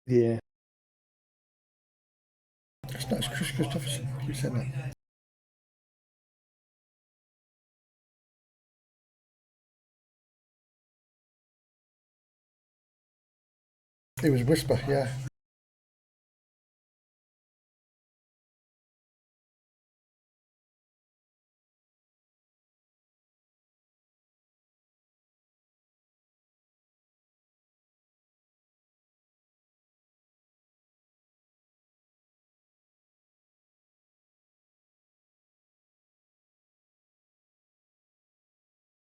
Yeah. It's not. It's Chris Christopherson. Keep saying that. It was Whisper. Yeah.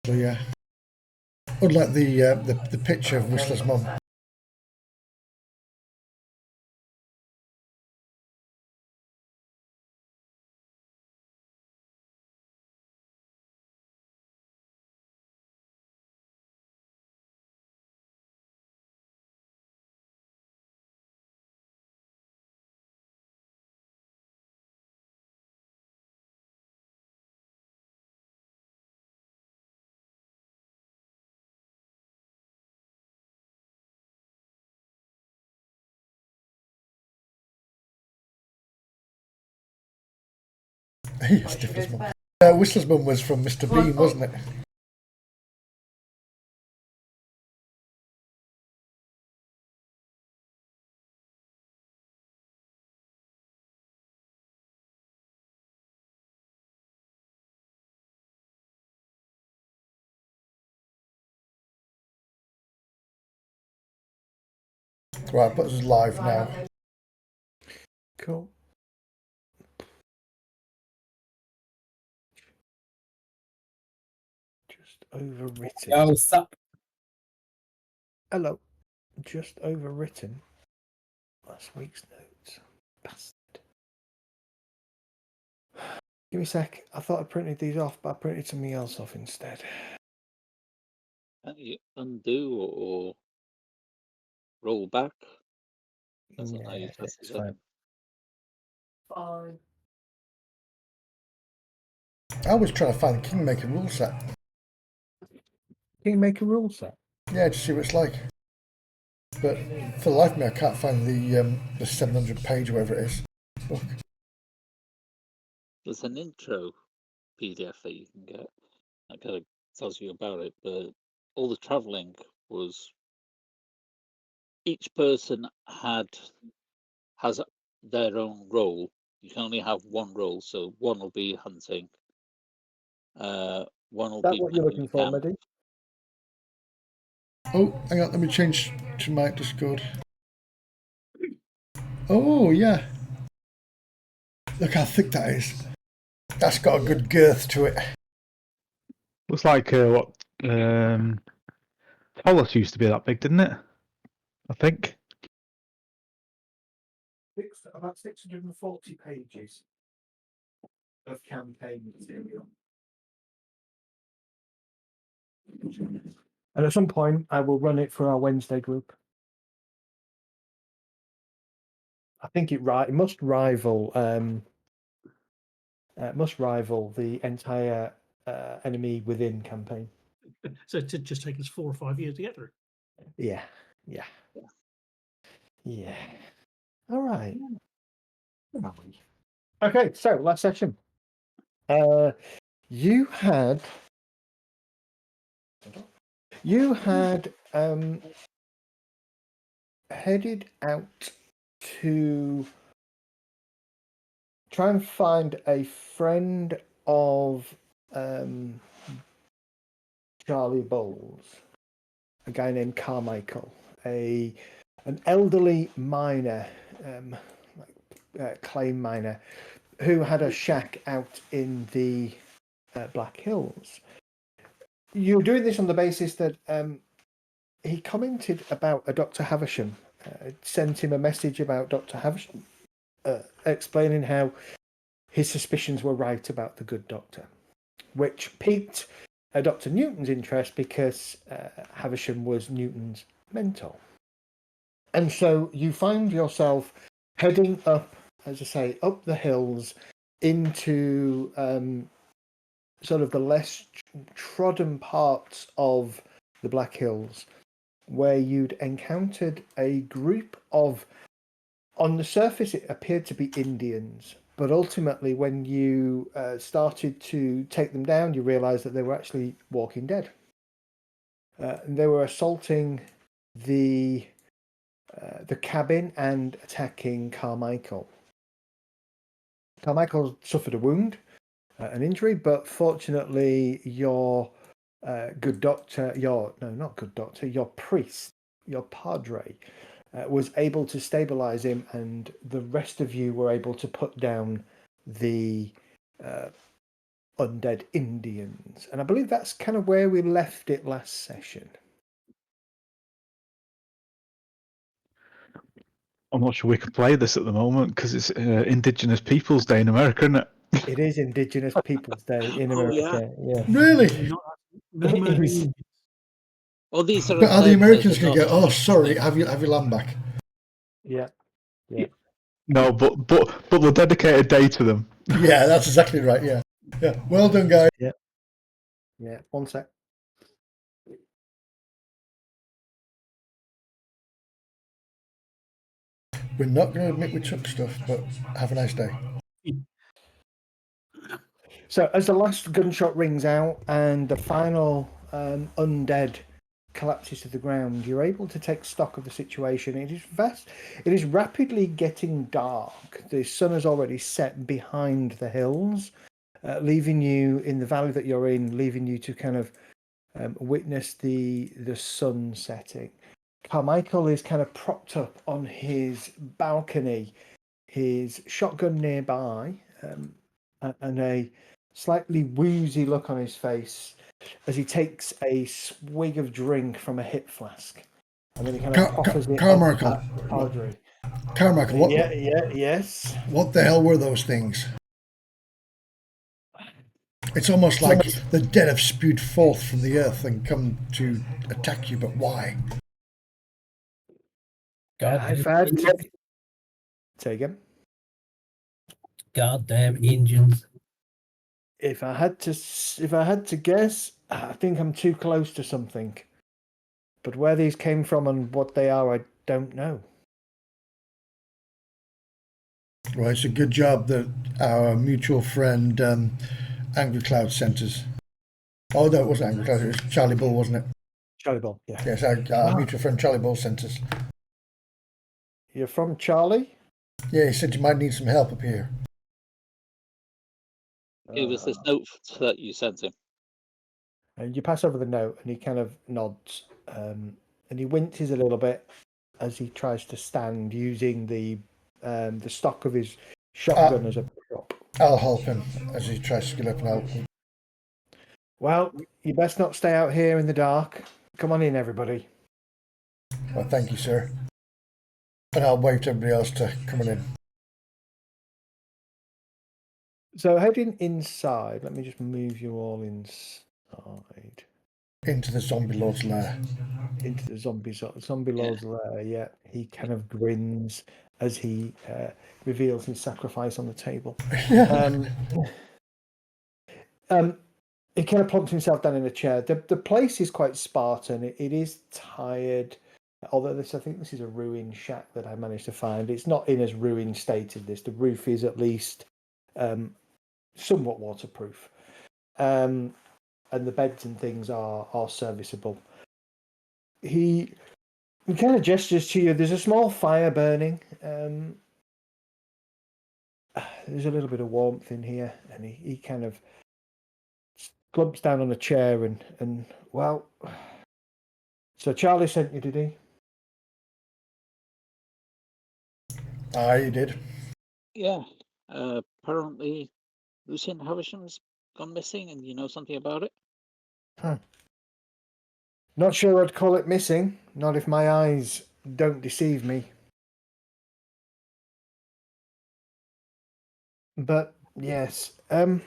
So yeah. Unlike the picture of Whistler's mum. Yes, Stifler's mum. Whistler's mum was from Mr. Bean, wasn't it? Right, but this is live now. Cool. Just overwritten. Oh, sup. Hello. Just overwritten last week's notes. Bastard. Give me a sec. I thought I printed these off, but I printed something else off instead. Can you undo or roll back? That's not how you test It's it. fine. Fine. I was trying to find the Kingmaker rule set. Can you make a rule set? Yeah, to see what it's like. But for the life of me, I can't find the 700 page, whatever it is, book. There's an intro PDF that you can get that kind of tells you about it, but all the traveling was each person has their own role. You can only have one role, so one will be hunting, one will That's be what you're looking for, camp. Mehdi? Oh, hang on, let me change to my Discord. Oh, yeah. Look how thick that is. That's got a good girth to it. Looks like what Tolos used to be that big, didn't it? I think. About 640 pages of campaign material. And at some point, I will run it for our Wednesday group. I think it must rival the entire Enemy Within campaign. So it just take us 4 or 5 years to get through. Yeah. All right. Okay, so last session. You had headed out to try and find a friend of Charlie Bowles, a guy named Carmichael, an elderly miner, claim miner, who had a shack out in the Black Hills. You were doing this on the basis that he commented about a Dr. Havisham, sent him a message about Dr. Havisham, explaining how his suspicions were right about the good doctor, which piqued Dr. Newton's interest because Havisham was Newton's mentor. And so you find yourself heading up, as I say, up the hills into sort of the less trodden parts of the Black Hills, where you'd encountered a group of, on the surface, it appeared to be Indians, but ultimately, when you started to take them down, you realised that they were actually Walking Dead. They were assaulting the cabin and attacking Carmichael. Carmichael suffered a wound, an injury, but fortunately, your good doctor, your priest, your padre, was able to stabilize him, and the rest of you were able to put down the undead Indians. And I believe that's kind of where we left it last session. I'm not sure we can play this at the moment because it's Indigenous Peoples Day in America, isn't it? It is Indigenous Peoples Day in Oh, America. Yeah. Really? No It murdering is. Indians. Well, these are But are the undead, Americans they're going to not go, oh, sorry, Indigenous. have your land back? Yeah. No, but the dedicated day to them. Yeah, that's exactly right. Yeah. Yeah. Well done, guys. Yeah. One sec. We're not going to admit we took stuff, but have a nice day. So as the last gunshot rings out and the final undead collapses to the ground, you're able to take stock of the situation. It is rapidly getting dark. The sun has already set behind the hills, leaving you in the valley that you're in, leaving you to kind of witness the sun setting. Carmichael is kind of propped up on his balcony, his shotgun nearby, and a slightly woozy look on his face as he takes a swig of drink from a hip flask, and then he kind of proffers it Carmichael. at the padre. Carmichael, Yes. what the hell were those things? It's almost like the dead have spewed forth from the earth and come to attack you, but why? Take him. Goddamn Indians. If I had to guess, I think I'm too close to something. But where these came from and what they are, I don't know. Well, it's a good job that our mutual friend Angry Cloud sent us. Oh, no, it wasn't Angry Cloud, it was Charlie Bull, wasn't it? Charlie Ball, yeah. Yes, our mutual friend Charlie Bull sent us. You're from Charlie? Yeah, he said you might need some help up here. It was this note that you sent him. And you pass over the note, and he kind of nods, and he winces a little bit as he tries to stand, using the stock of his shotgun as a prop. I'll help him as he tries to get up and help him. Well, you best not stay out here in the dark. Come on in, everybody. Well, thank you, sir. And I'll wait to everybody else to come in. So heading inside, let me just move you all inside. Into the zombie lord's lair. Into the zombie lord's lair, yeah. He kind of grins as he reveals his sacrifice on the table. He kind of plonks himself down in a chair. The place is quite Spartan. It is tired, although I think this is a ruined shack that I managed to find. It's not in as ruined state as this. The roof is at least somewhat waterproof, and the beds and things are serviceable. He kind of gestures to you. There's a small fire burning. There's a little bit of warmth in here, and he kind of glumps down on a chair and well, so Charlie sent you, did he? You did. Yeah. Apparently, Lucian Havisham's gone missing, and you know something about it? Not sure I'd call it missing. Not if my eyes don't deceive me. But yes, so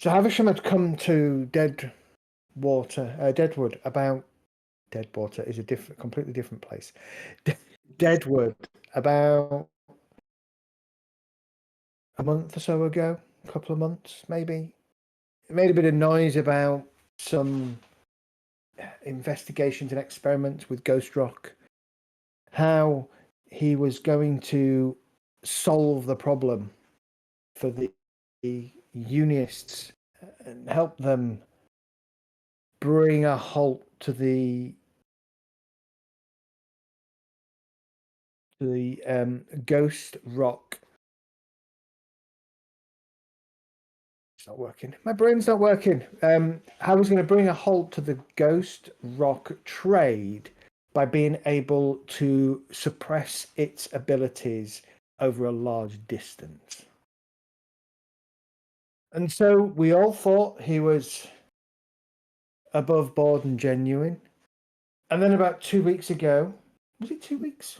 Havisham had come to Deadwood about. Deadwater is a completely different place. Deadwood about a month or so ago, a couple of months maybe. It made a bit of noise about some investigations and experiments with Ghost Rock, how he was going to solve the problem for the Unionists and help them bring a halt to the Ghost Rock. It's not working. My brain's not working. How he's going to bring a halt to the Ghost Rock trade by being able to suppress its abilities over a large distance. And so we all thought he was above board and genuine. And then about 2 weeks ago, was it 2 weeks?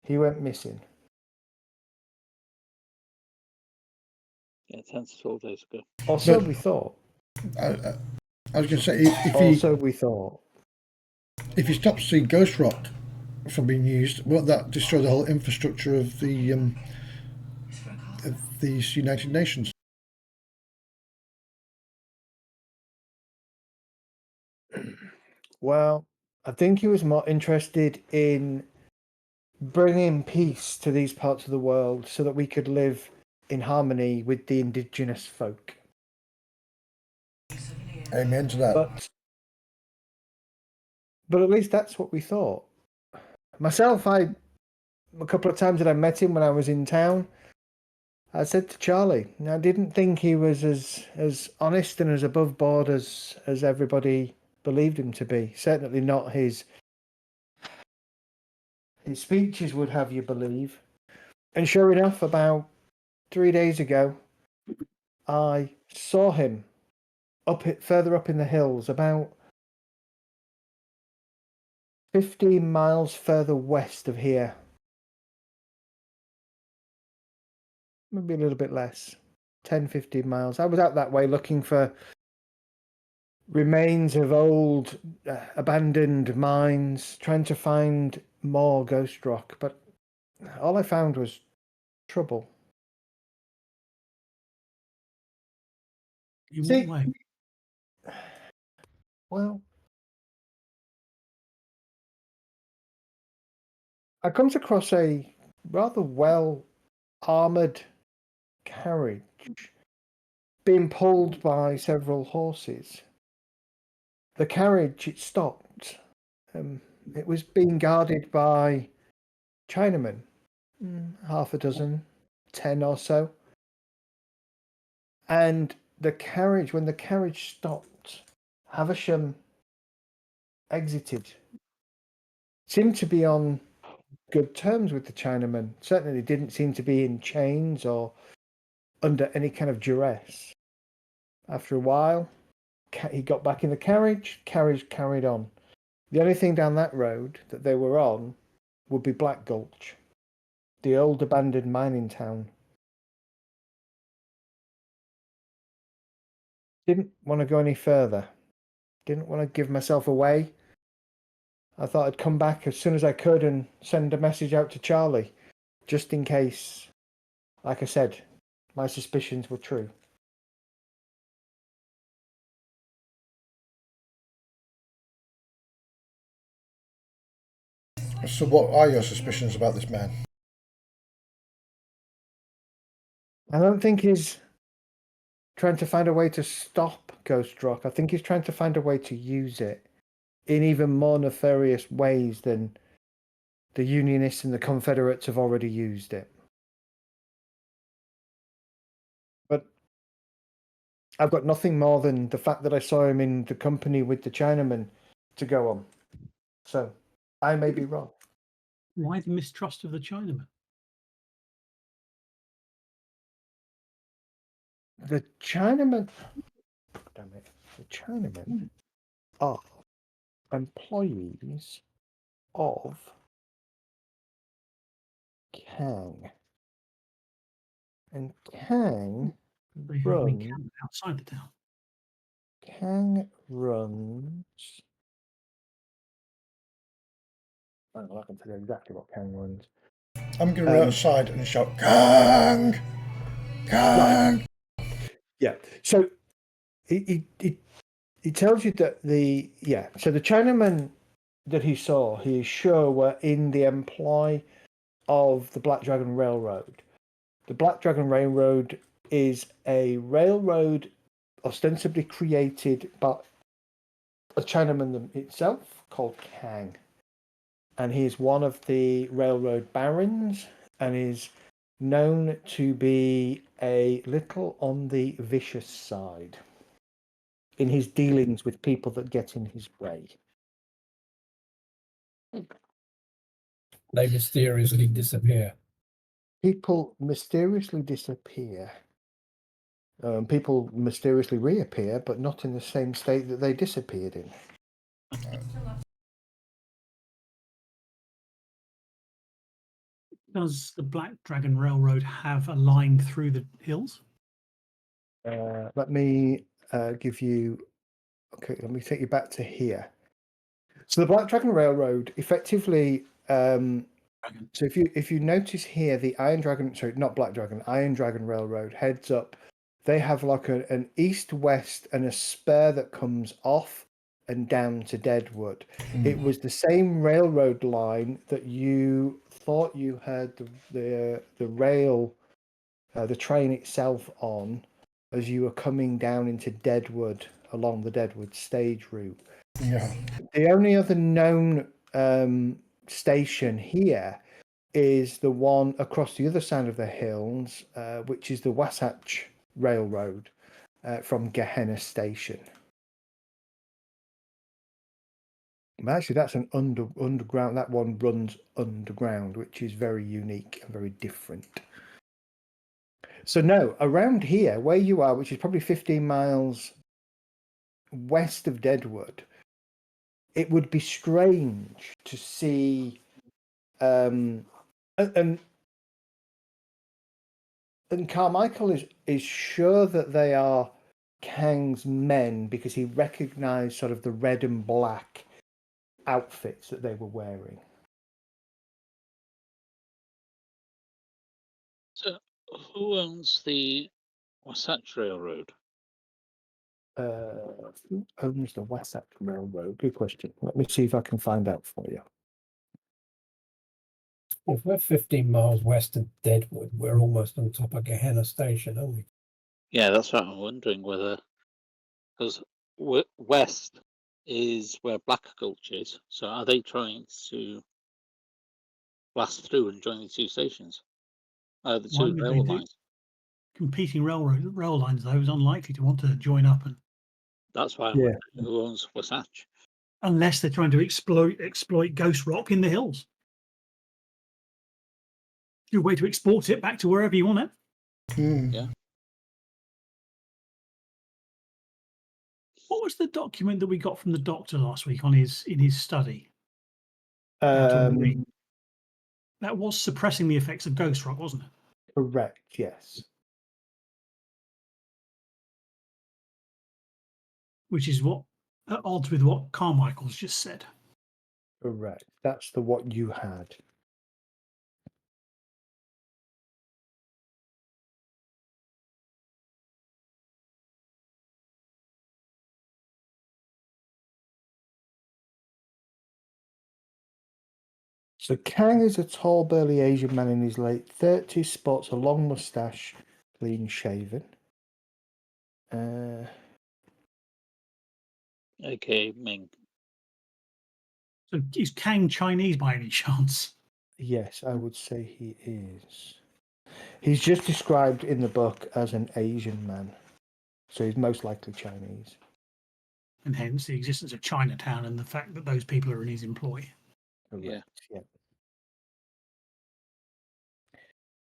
He went missing. Yeah, 10 to 12 days ago. Or so But- we thought. I was going to say, Or so we thought. if he stops the Ghost Rock from being used, won't that destroy the whole infrastructure of these United Nations? Well, I think he was more interested in bringing peace to these parts of the world so that we could live in harmony with the indigenous folk. Amen to that. But at least that's what we thought. Myself, a couple of times that I met him when I was in town, I said to Charlie, I didn't think he was as honest and as above board as everybody believed him to be. Certainly not his speeches would have you believe. And sure enough, about 3 days ago, I saw him further up in the hills, about 15 miles further west of here. Maybe a little bit less, 10, 15 miles. I was out that way looking for remains of old abandoned mines, trying to find more ghost rock, but all I found was trouble. In See- what way? Well, I comes across a rather well armored carriage being pulled by several horses. The carriage, it stopped. It was being guarded by Chinamen, half a dozen, 10 or so. And when the carriage stopped, Havisham exited. Seemed to be on good terms with the Chinamen. Certainly didn't seem to be in chains or under any kind of duress. After a while, he got back in the carriage carried on. The only thing down that road that they were on would be Black Gulch, the old abandoned mining town. Didn't want to go any further. Didn't want to give myself away. I thought I'd come back as soon as I could and send a message out to Charlie, just in case, like I said, my suspicions were true. So what are your suspicions about this man? I don't think he's trying to find a way to stop Ghost Rock. I think he's trying to find a way to use it in even more nefarious ways than the Unionists and the Confederates have already used it. But I've got nothing more than the fact that I saw him in the company with the Chinaman to go on. So I may be wrong. Why the mistrust of the Chinaman? The Chinaman, damn it, the Chinamen are employees of Kang. And Kang They have an runs, encampment outside the town. Kang runs. Hang on, I can tell you exactly what Kang runs. I'm going to run outside and shout, Kang! Kang! Yeah. So he He tells you that so the Chinamen that he saw, he is sure were in the employ of the Black Dragon Railroad. The Black Dragon Railroad is a railroad ostensibly created by a Chinaman itself called Kang. And he is one of the railroad barons and is known to be a little on the vicious side in his dealings with people that get in his way. They mysteriously disappear. People mysteriously disappear. People mysteriously reappear, but not in the same state that they disappeared in. Does the Black Dragon Railroad have a line through the hills? Let me give you. Okay, let me take you back to here. So the Black Dragon Railroad, effectively. So if you notice here, the Iron Dragon, sorry, not Black Dragon, Iron Dragon Railroad heads up. They have like an east-west and a spur that comes off and down to Deadwood. It was the same railroad line that you thought you had the rail, the train itself on, as you were coming down into Deadwood along the Deadwood stage route. Yeah. The only other known station here is the one across the other side of the hills, which is the Wasatch Railroad from Gehenna Station. Actually, that's an underground. That one runs underground, which is very unique and very different. So no, around here, where you are, which is probably 15 miles west of Deadwood, it would be strange to see and Carmichael is sure that they are Kang's men because he recognized sort of the red and black outfits that they were wearing. So, who owns the Wasatch Railroad? Who owns the Wasatch Railroad? Good question. Let me see if I can find out for you. If we're 15 miles west of Deadwood, we're almost on top of Gehenna Station, aren't we? Yeah, that's what I'm wondering whether, because west is where Black Gulch is. So, are they trying to blast through and join the two stations? The Why two would they railway do- lines. Competing rail lines, though, is unlikely to want to join up, and That's why I'm wondering who owns Wasatch. unless they're trying to exploit Ghost Rock in the hills. Good way to export it back to wherever you want it. Yeah. What was the document that we got from the doctor last week in his study? That was suppressing the effects of Ghost Rock, wasn't it? Correct, yes. Which is what at odds with what Carmichael's just said. Correct. That's the what you had. So Kang is a tall, burly Asian man in his late 30s, sports a long moustache, clean shaven. Okay, Ming. So is Kang Chinese by any chance? Yes, I would say he is. He's just described in the book as an Asian man. So he's most likely Chinese. And hence the existence of Chinatown and the fact that those people are in his employ. Correct, yeah.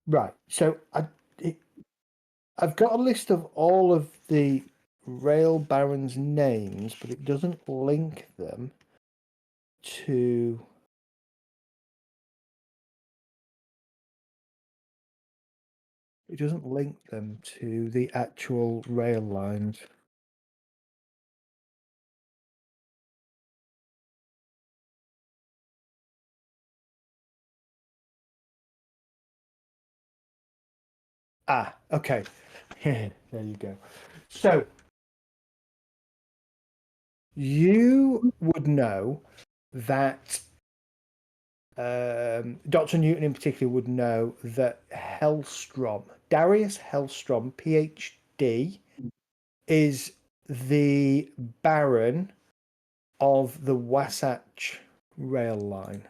Right. So I've got a list of all of the rail barons' names, but it doesn't link them to. It doesn't link them to the actual rail lines. Ah, okay. There you go. So You would know that Dr. Newton in particular would know that Hellstrom, Darius Hellstrom, PhD, is the Baron of the Wasatch Rail Line.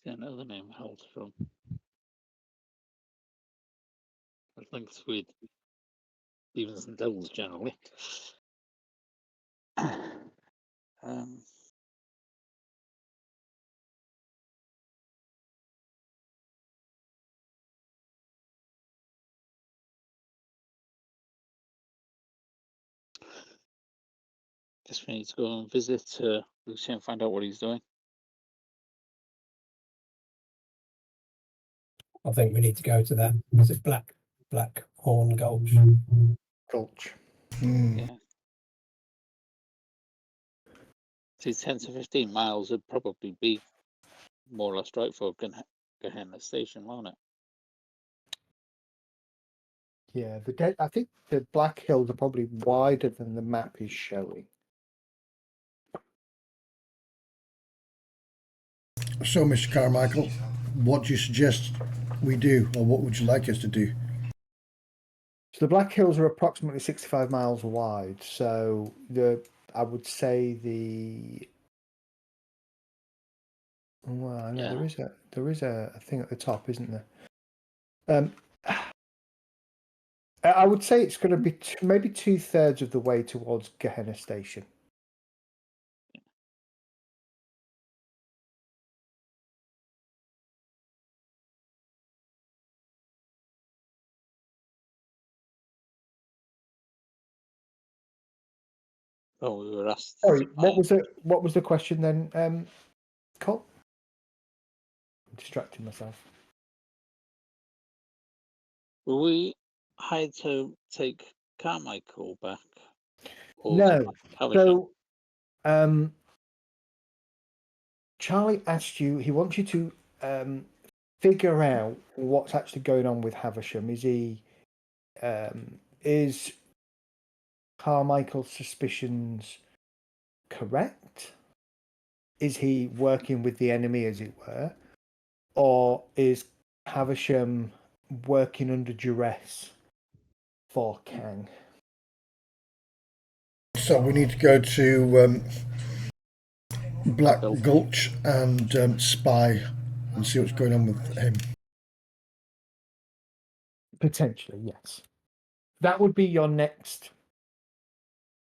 Another name held from. I think it's with Stevens and Devils generally. um, Guess we need to go and visit Lucy and find out what he's doing. I think we need to go to that. Is it Black Horn Gulch? Gulch. Yeah. See, 10 to 15 miles would probably be more or less right for Gehenna Station, won't it? Yeah, I think the Black Hills are probably wider than the map is showing. So, Mr. Carmichael, what do you suggest we do, or what would you like us to do? So the Black Hills are approximately 65 miles wide. So I would say well, no, Yeah. there is a thing at the top, isn't there? I would say it's going to be maybe 2/3 of the way towards Gehenna Station. Oh, we were asked. Sorry, what was the question then, Cole? I'm distracting myself. Will we had to take Carmichael back? Or No. Havisham? So, Charlie asked you. He wants you to figure out what's actually going on with Havisham. Is Carmichael's suspicions correct? Is he working with the enemy, as it were, or is Havisham working under duress for Kang? So we need to go to Black Gulch and spy and see what's going on with him. Potentially, yes. That would be your next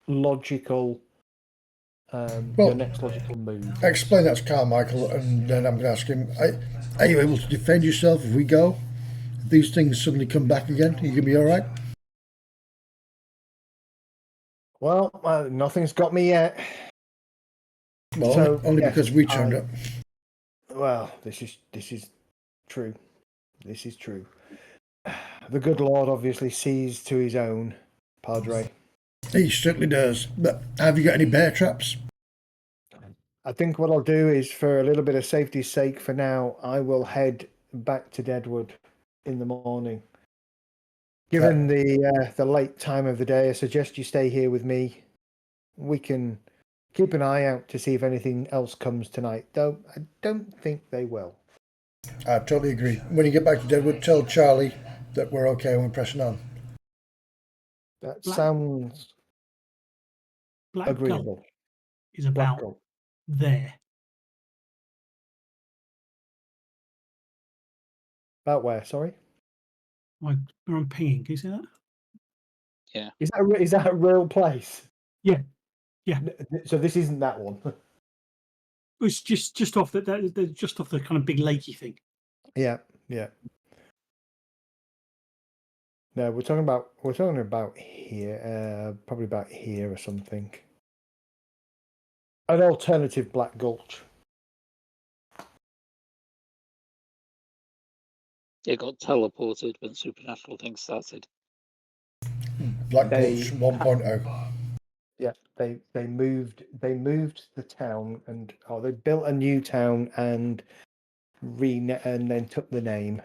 logical move. Explain that to Carmichael, and then I'm going to ask him, are you able to defend yourself if we go? If these things suddenly come back again, are you going to be all right? Well, nothing's got me yet. Well, So, only yes, because we turned up. Well, this is true. This is true. The good Lord obviously sees to his own, Padre. He certainly does. But have you got any bear traps? I think what I'll do is, for a little bit of safety's sake for now, I will head back to Deadwood in the morning. Given the late time of the day, I suggest you stay here with me. We can keep an eye out to see if anything else comes tonight, though I don't think they will. I totally agree. When you get back to Deadwood, tell Charlie that we're okay and we're pressing on. That sounds agreeable. Gulch is about there. About where? Sorry. Where I'm pinging. Can you see that? Yeah. Is that a real place? Yeah. Yeah. So this isn't that one. It's just off just off the kind of big lakey thing. Yeah. No, we're talking about here, probably about here or something. An alternative Black Gulch. It got teleported when supernatural things started. Black Gulch 1.0. Yeah, they moved the town they built a new town and and then took the name.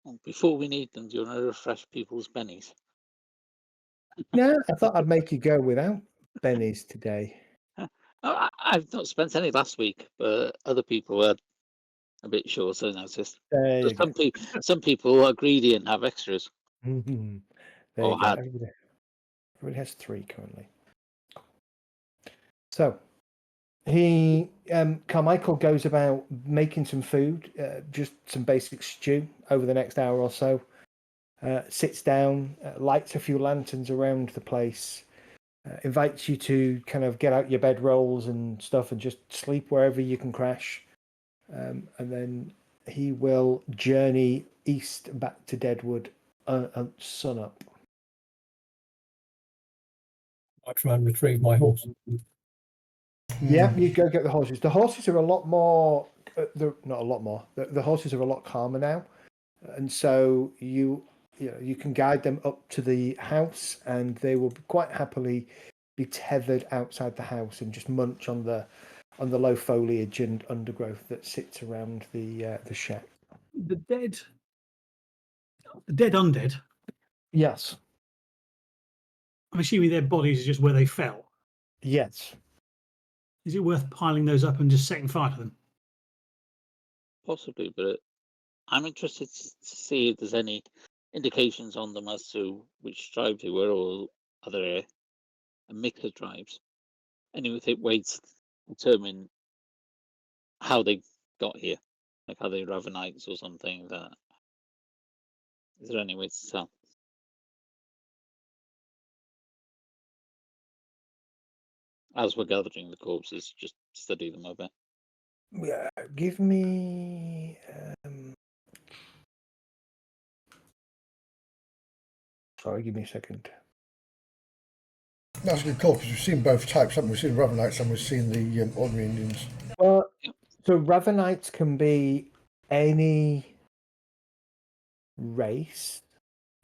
Well, before we need them, do you want to refresh people's bennies? No, I thought I'd make you go without bennies today. I've not spent any last week, but other people were a bit short, so I noticed. There you go. Some people are greedy and have extras. There Or you go. had. Everybody has 3 currently. So Carmichael goes about making some food, just some basic stew over the next hour or so. Sits down, lights a few lanterns around the place, invites you to kind of get out your bedrolls and stuff and just sleep wherever you can crash. And then he will journey east back to Deadwood sun up. I try and retrieve my horse. Yeah, you go get the horses. The horses are a lot more. They're not a lot more. The horses are a lot calmer now, and so you can guide them up to the house, and they will quite happily be tethered outside the house and just munch on the low foliage and undergrowth that sits around the shack. The dead undead. Yes. I'm assuming their bodies are just where they fell. Yes. Is it worth piling those up and just setting fire to them? Possibly, but I'm interested to see if there's any indications on them as to which tribe they were, or are there a mix of tribes? Any ways to determine how they got here, like are they Ravenites or something? That is there any way to tell? As we're gathering the corpses, just study them a bit. Yeah. Give me. Sorry, give me a second. That's a good call because we've seen both types, haven't we? We've seen Ravenites and we've seen the ordinary Indians. Well, so Ravenites can be any race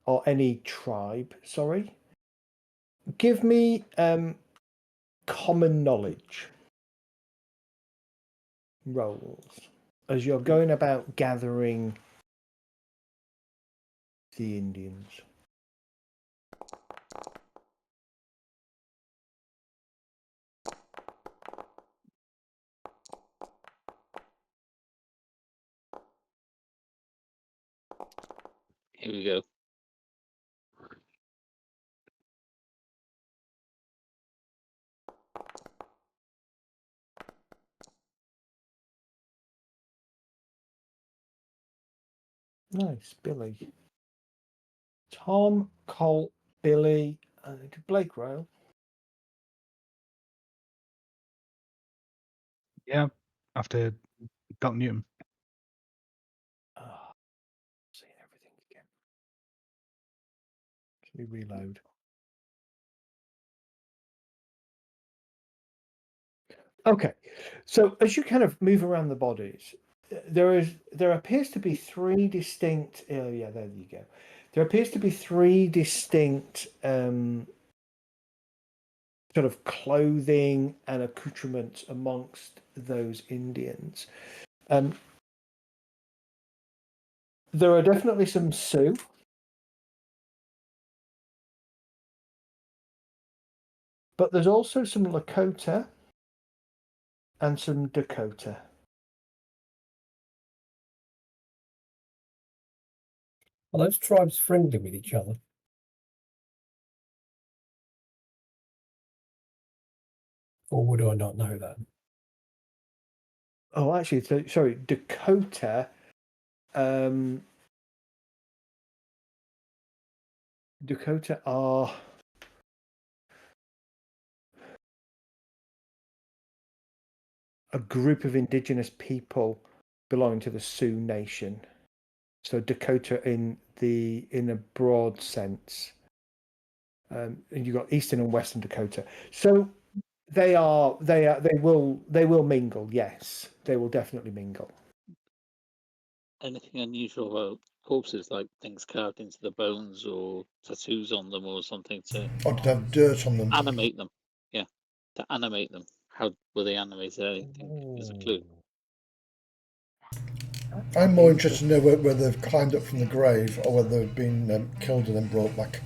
or any tribe. Sorry. Give me common knowledge rolls as you're going about gathering the Indians. Here we go. Nice, Billy. Tom, Colt, Billy, and Blake roll. Yeah, after Doc Newton. Oh, seeing everything again. Let me reload. Okay, so as you kind of move around the bodies, there appears to be 3 distinct. Oh yeah, there you go. There appears to be 3 distinct sort of clothing and accoutrements amongst those Indians. There are definitely some Sioux. But there's also some Lakota and some Dakota. Are those tribes friendly with each other? Or would I not know that? Oh, actually, sorry, Dakota. Dakota are a group of indigenous people belonging to the Sioux Nation. So Dakota in a broad sense. And you've got Eastern and Western Dakota. So they will mingle. Yes, they will definitely mingle. Anything unusual about corpses, like things carved into the bones or tattoos on them or something to Or to have dirt on them. animate them. Yeah, to animate them. How were they animated? Anything is a clue. I'm more interested to know whether they've climbed up from the grave or whether they've been killed and then brought back.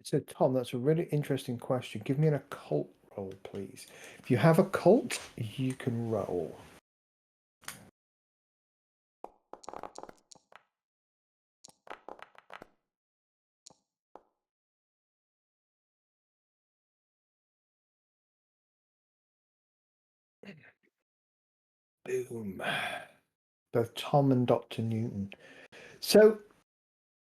So, Tom, that's a really interesting question. Give me an occult roll, please. If you have occult, you can roll. Boom. Both Tom and Dr. Newton. So,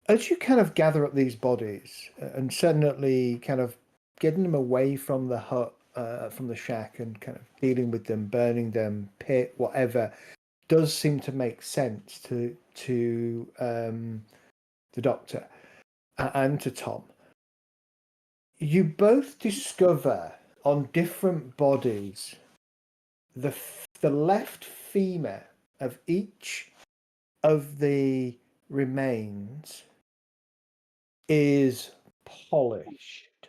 as you kind of gather up these bodies and certainly kind of getting them away from the hut, from the shack, and kind of dealing with them, burning them, pit, whatever, does seem to make sense to the doctor and to Tom. You both discover on different bodies the left femur of each of the remains is polished.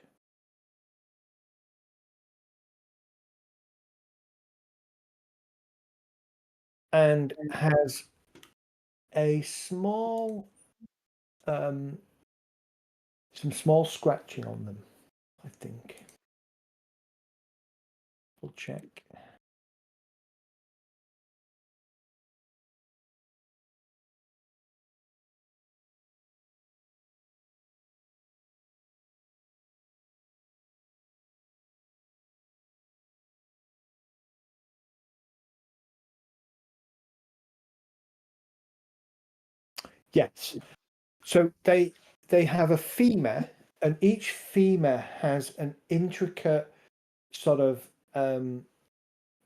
And has a small, some small scratching on them, I think. We'll check. Yes. So they have a femur, and each femur has an intricate sort of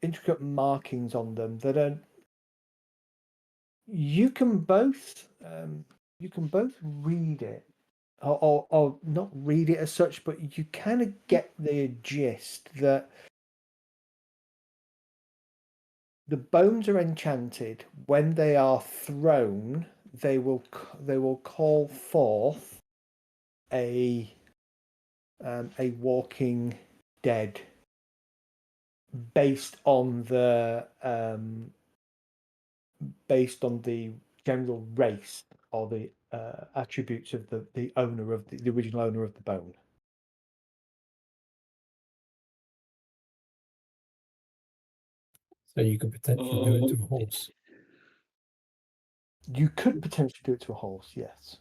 intricate markings on them that are. You can both read it, or not read it as such, but you kind of get the gist that the bones are enchanted. When they are thrown, they will call forth a walking dead, based on the general race or the attributes of the owner of the original owner of the bone. So you could potentially do it to a horse. You could potentially do it to a horse, yes.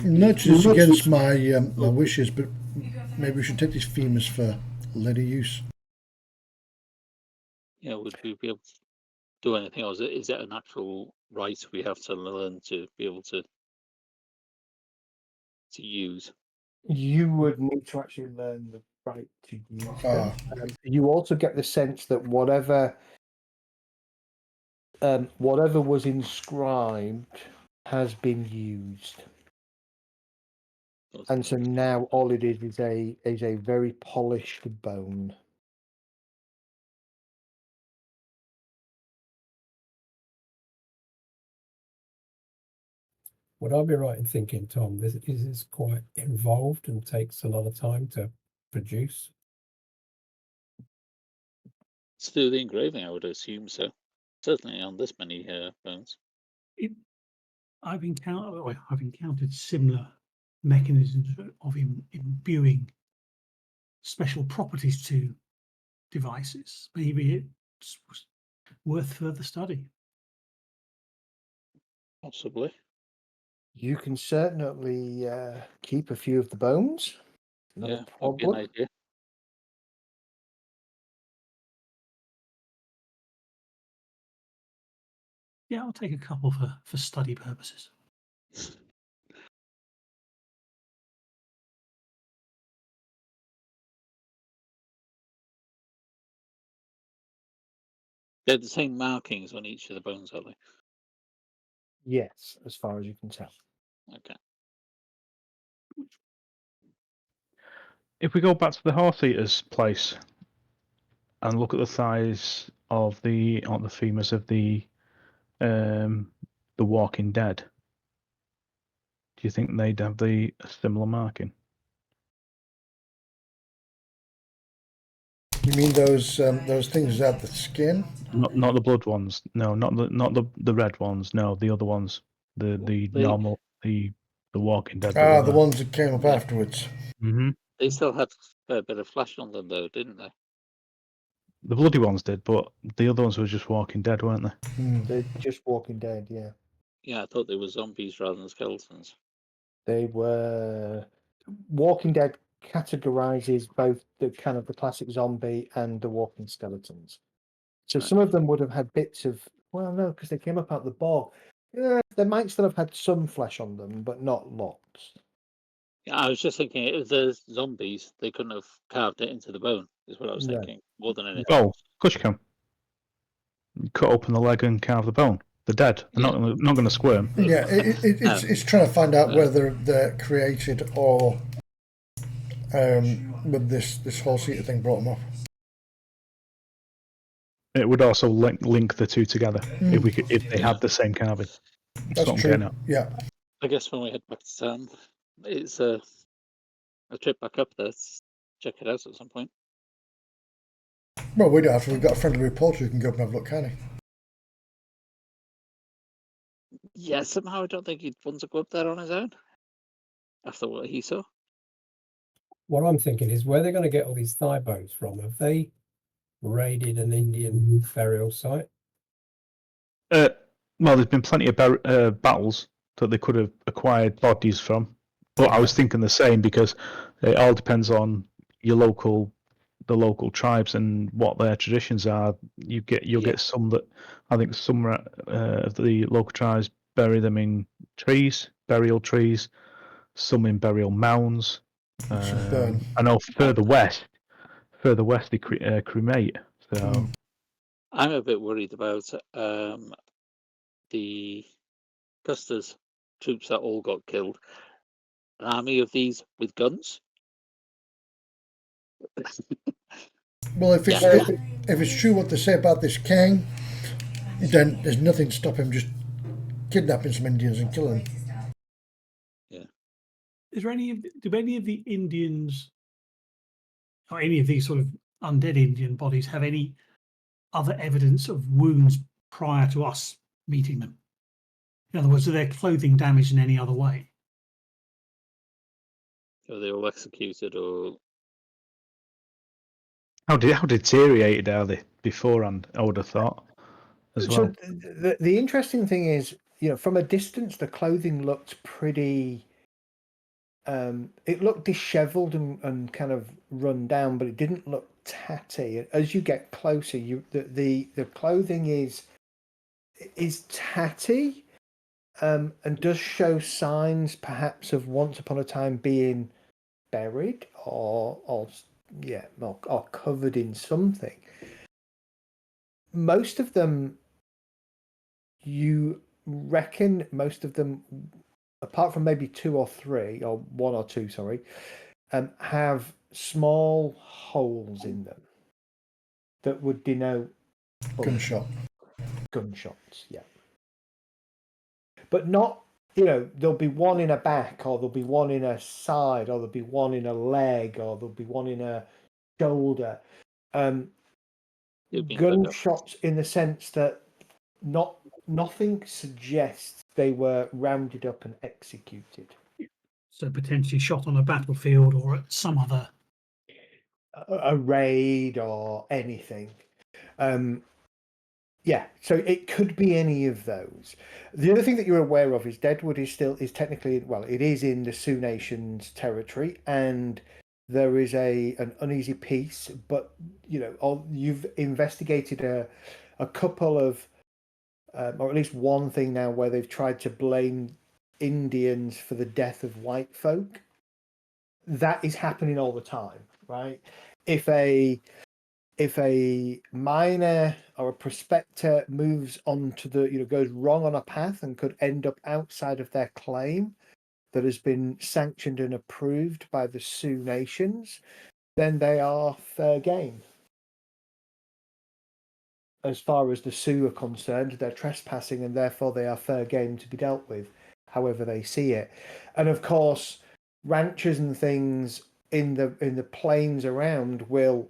Much is against my my wishes, but maybe we should take these femurs for later use. Yeah, would we be able to do anything, or is it an actual right we have to learn to be able to use? You would need to actually learn the right to use them. You also get the sense that whatever was inscribed has been used, and so now all it is a very polished bone. Would I be right in thinking, Tom, this is quite involved and takes a lot of time to produce? To do the engraving, I would assume so. Certainly on this many bones. I've encountered similar mechanisms of imbuing special properties to devices. Maybe it's worth further study. Possibly. You can certainly keep a few of the bones. Not Yeah, a would be an problem. idea. Yeah, I'll take a couple for study purposes. They're the same markings on each of the bones, are they? Yes, as far as you can tell. Okay. if we go back to the horse eaters place and look at the size of the femurs of the Walking Dead, do you think they'd have the similar marking? You mean those things that the skin? Not the blood ones. No, not the red ones. No, the other ones. The normal the Walking Dead. Ah, the ones that came up afterwards. Mm-hmm. They still had a bit of flesh on them, though, didn't they? The bloody ones did, but the other ones were just Walking Dead, weren't they? They're just Walking Dead, yeah. Yeah, I thought they were zombies rather than skeletons. They were Walking Dead categorizes both the kind of the classic zombie and the walking skeletons. So Right. some of them would have had bits of, well, no, because they came up out the bog. Yeah, they might still have had some flesh on them, but not lots. Yeah, I was just thinking, if there's zombies, they couldn't have carved it into the bone, is what I was No. thinking, more than anything. Oh, of course you can. You cut open the leg and carve the bone. They're dead. They're not going to squirm. Yeah, it's trying to find out whether they're created or with this horse eater thing brought them up. It would also link the two together if they had the same carving. That's what I'm true. getting at. Yeah. I guess when we head back to town, it's a trip back up there to check it out at some point. Well, we don't have to. We've got a friendly reporter who can go up and have a look, can he? Yeah, somehow I don't think he'd want to go up there on his own after what he saw. What I'm thinking is where they're going to get all these thigh bones from. Have they raided an Indian burial site? Well, there's been plenty of battles that they could have acquired bodies from, but I was thinking the same because it all depends on the local tribes and what their traditions are. You'll get some that I think some of the local tribes bury them in burial trees, some in burial mounds. Burn. I know further west they cremate. So I'm a bit worried about the Custer's troops that all got killed. An army of these with guns. Well, if it's true what they say about this king, then there's nothing to stop him just kidnapping some Indians and killing them. Is there do any of the Indians or any of these sort of undead Indian bodies have any other evidence of wounds prior to us meeting them? In other words, are their clothing damaged in any other way? Are they all executed or? how deteriorated are they beforehand? I would have thought as well. So the interesting thing is, from a distance, the clothing looked pretty. It looked disheveled and kind of run down, but it didn't look tatty. As you get closer, the clothing is tatty, and does show signs perhaps of once upon a time being buried or covered in something. Most of them, you reckon, apart from maybe two or three, or one or two, sorry, have small holes in them that would denote gunshots, yeah. But not, there'll be one in a back, or there'll be one in a side, or there'll be one in a leg, or there'll be one in a shoulder. Gunshots in the sense that nothing suggests they were rounded up and executed. So potentially shot on a battlefield or at some other a raid or anything. So it could be any of those. The other thing that you're aware of is Deadwood is technically, it is in the Sioux Nation's territory, and there is an uneasy peace, but you've investigated a couple of or at least one thing now where they've tried to blame Indians for the death of white folk. That is happening all the time, right? If a miner or a prospector moves onto goes wrong on a path and could end up outside of their claim, that has been sanctioned and approved by the Sioux nations, then they are fair game. As far as the Sioux are concerned, they're trespassing and therefore they are fair game to be dealt with, however they see it. And of course, ranchers and things in the plains around will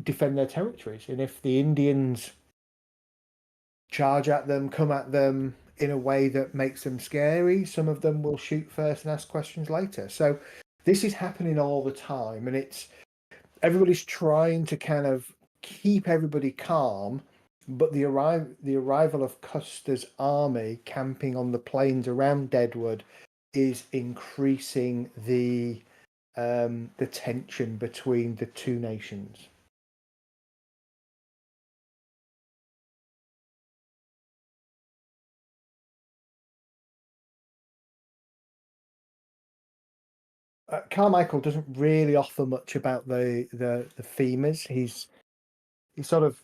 defend their territories. And if the Indians charge at them, come at them in a way that makes them scary, some of them will shoot first and ask questions later. So this is happening all the time, and everybody's trying to kind of keep everybody calm, but the arrival of Custer's army camping on the plains around Deadwood is increasing the tension between the two nations. Carmichael doesn't really offer much about the femurs. He's sort of,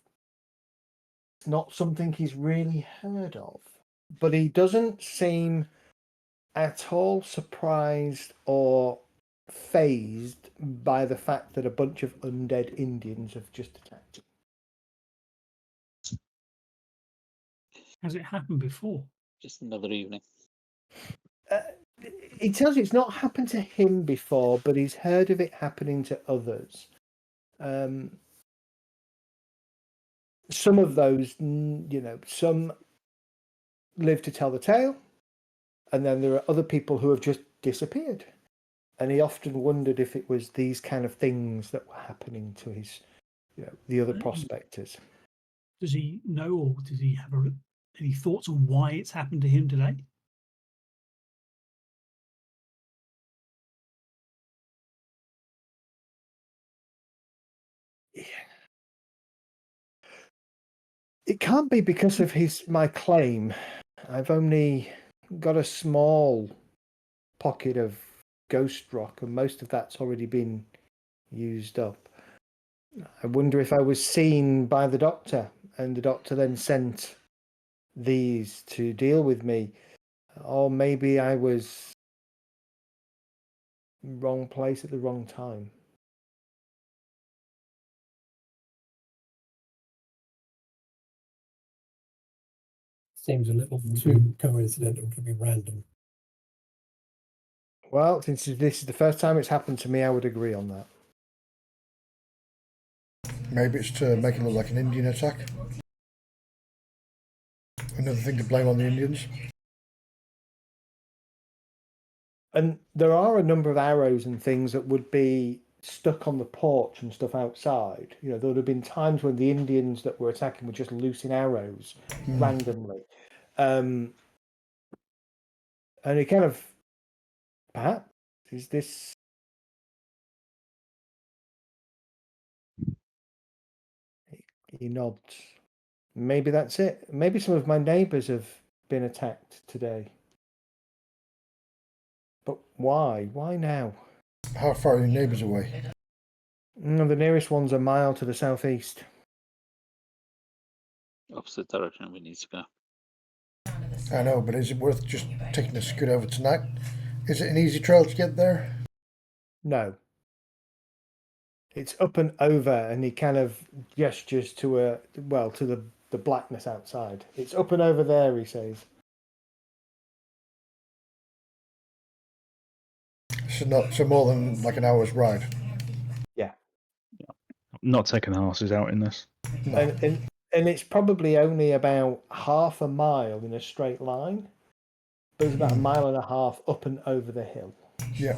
it's not something he's really heard of, but he doesn't seem at all surprised or phased by the fact that a bunch of undead Indians have just attacked him. Has it happened before? Just another evening. He tells you it's not happened to him before, but he's heard of it happening to others. Some of those, some live to tell the tale, and then there are other people who have just disappeared. And he often wondered if it was these kind of things that were happening to his, the other prospectors. Does he know, or does he have any thoughts on why it's happened to him today? It can't be because of my claim. I've only got a small pocket of ghost rock, and most of that's already been used up. I wonder if I was seen by the doctor, and the doctor then sent these to deal with me, or maybe I was wrong place at the wrong time. Seems a little too coincidental to be random. Well, since this is the first time it's happened to me, I would agree on that. Maybe it's to make it look like an Indian attack. Another thing to blame on the Indians. And there are a number of arrows and things that would be stuck on the porch and stuff outside. There would have been times when the Indians that were attacking were just loosing arrows randomly. And it kind of, perhaps, is this... He nods. Maybe that's it. Maybe some of my neighbours have been attacked today. But why? Why now? How far are your neighbours away? The nearest one's a mile to the southeast. Opposite direction we need to go. I know, but is it worth just taking a scoot over tonight? Is it an easy trail to get there? No. It's up and over, and he kind of gestures to the blackness outside. It's up and over there, he says. So more than like an hour's ride. Yeah. I'm not taking the horses out in this. No. And it's probably only about half a mile in a straight line, but it's about a mile and a half up and over the hill. Yeah.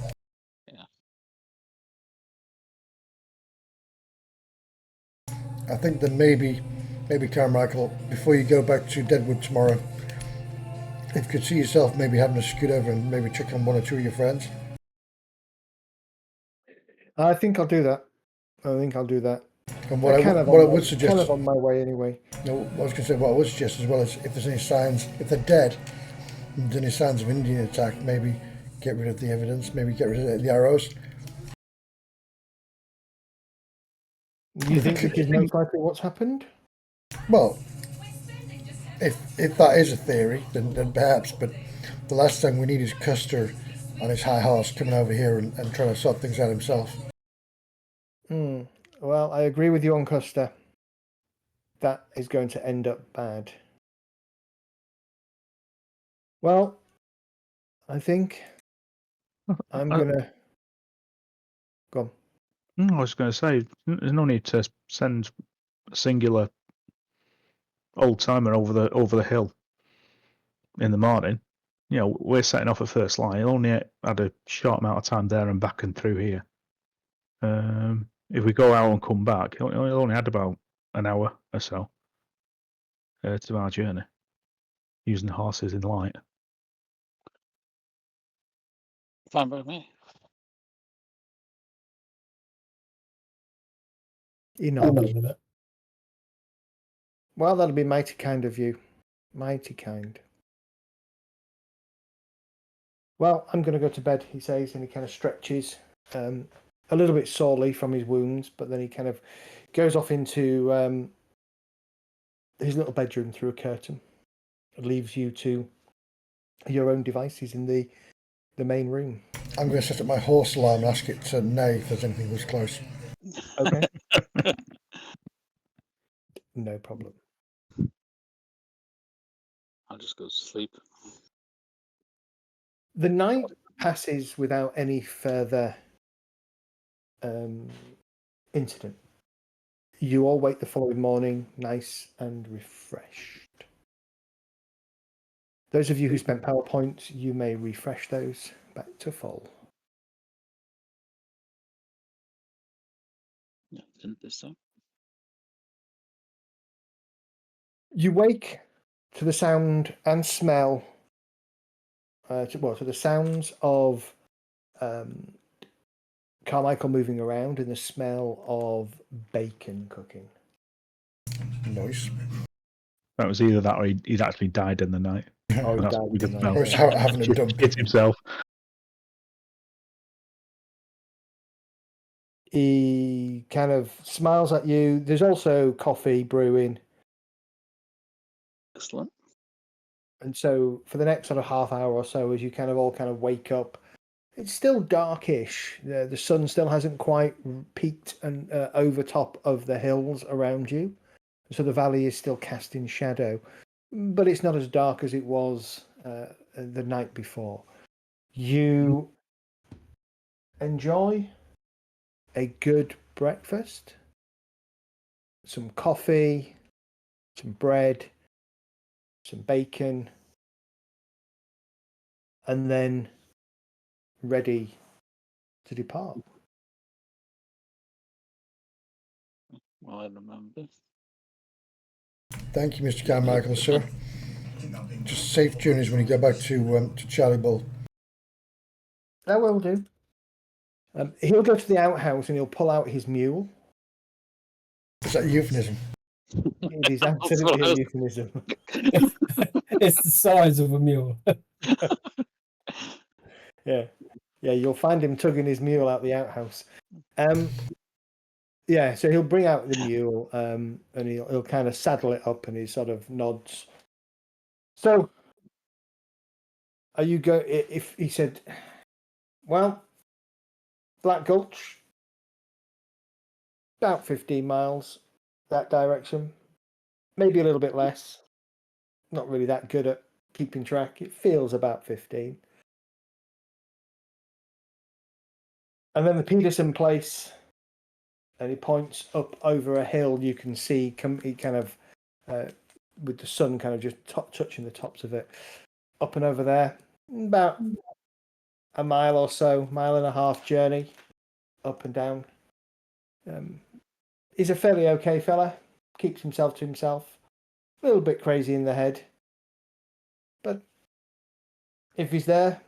I think that maybe Carmichael, before you go back to Deadwood tomorrow, if you could see yourself maybe having a scoot over and maybe check on one or two of your friends. I think I'll do that. And what I would suggest, kind of on my way anyway. I was going to say, what I would suggest as well is if there's any signs, if they're dead, and there's any signs of Indian attack, maybe get rid of the evidence, maybe get rid of the arrows. You think this is most likely what's happened? Well, if that is a theory, then perhaps. But the last thing we need is Custer on his high horse coming over here and trying to sort things out himself. Well, I agree with you on Custer. That is going to end up bad. Well, I think I'm gonna go on. I was going to say, there's no need to send a singular old timer over the hill in the morning. You know, we're setting off at first line. He'll only had a short amount of time there and back and through here. If we go out and come back, he'll only had about an hour or so to our journey, using the horses in light. Fine by me. He I'm nods. over that. Well, that'll be mighty kind of you. Mighty kind. Well, I'm going to go to bed, he says, and he kind of stretches a little bit sorely from his wounds, but then he kind of goes off into his little bedroom through a curtain. It leaves you to your own devices in the main room. I'm going to set up my horse alarm and ask it to neigh if there's anything that's close. Okay. No problem. I'll just go to sleep. The night passes without any further incident. You all wake the following morning nice and refreshed. Those of you who spent PowerPoints, you may refresh those back to full. Yeah, didn't this time. You wake to the sound and smell, to the sounds of Carmichael moving around and the smell of bacon cooking. Nice. That was either that or he'd actually died in the night. Oh, And that's what we could smell. Or he's having a dump. Hit himself. He kind of smiles at you. There's also coffee brewing. Excellent. And so for the next sort of half hour or so, as you kind of all kind of wake up, it's still darkish. The sun still hasn't quite peaked and over top of the hills around you. So the valley is still cast in shadow, but it's not as dark as it was the night before. You enjoy a good breakfast, some coffee, some bread, some bacon, and then ready to depart. Well, I remember. Thank you, Mr. Carmichael, sir. Just safe journeys when you go back to Charlie Bull. That will do. He'll go to the outhouse and he'll pull out his mule. Is that a euphemism? It is absolutely a euphemism. It's the size of a mule. Yeah, you'll find him tugging his mule out the outhouse. Yeah, so he'll bring out the mule and he'll kind of saddle it up and he sort of nods. So, are you go? If he said, well, Black Gulch, about 15 miles that direction, maybe a little bit less. Not really that good at keeping track. It feels about 15. And then the Peterson place, and he points up over a hill. You can see he kind of, with the sun kind of just touching the tops of it, up and over there, about a mile or so, mile and a half journey, up and down. He's a fairly okay fella, keeps himself to himself, a little bit crazy in the head, but if he's there,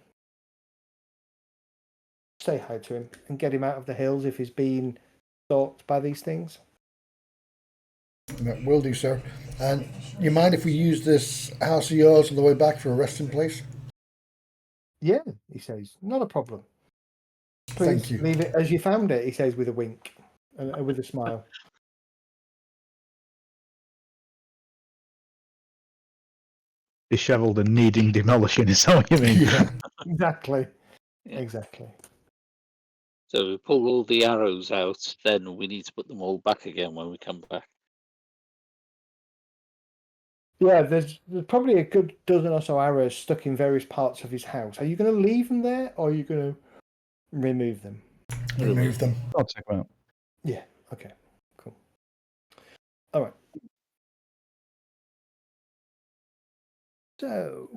say hi to him and get him out of the hills if he's been stalked by these things. Will do, sir. And you mind if we use this house of yours on the way back for a resting place? Yeah, he says, not a problem. Please Thank you. leave it as you found it, he says with a wink and with a smile. dishevelled and needing demolishing. Is that what you mean? Yeah. Exactly. Yeah. Exactly. So we pull all the arrows out, then we need to put them all back again when we come back. Yeah, there's probably a good dozen or so arrows stuck in various parts of his house. Are you going to leave them there, or are you going to remove them? Remove them. I'll check them out. Yeah. Okay. Cool. All right. So,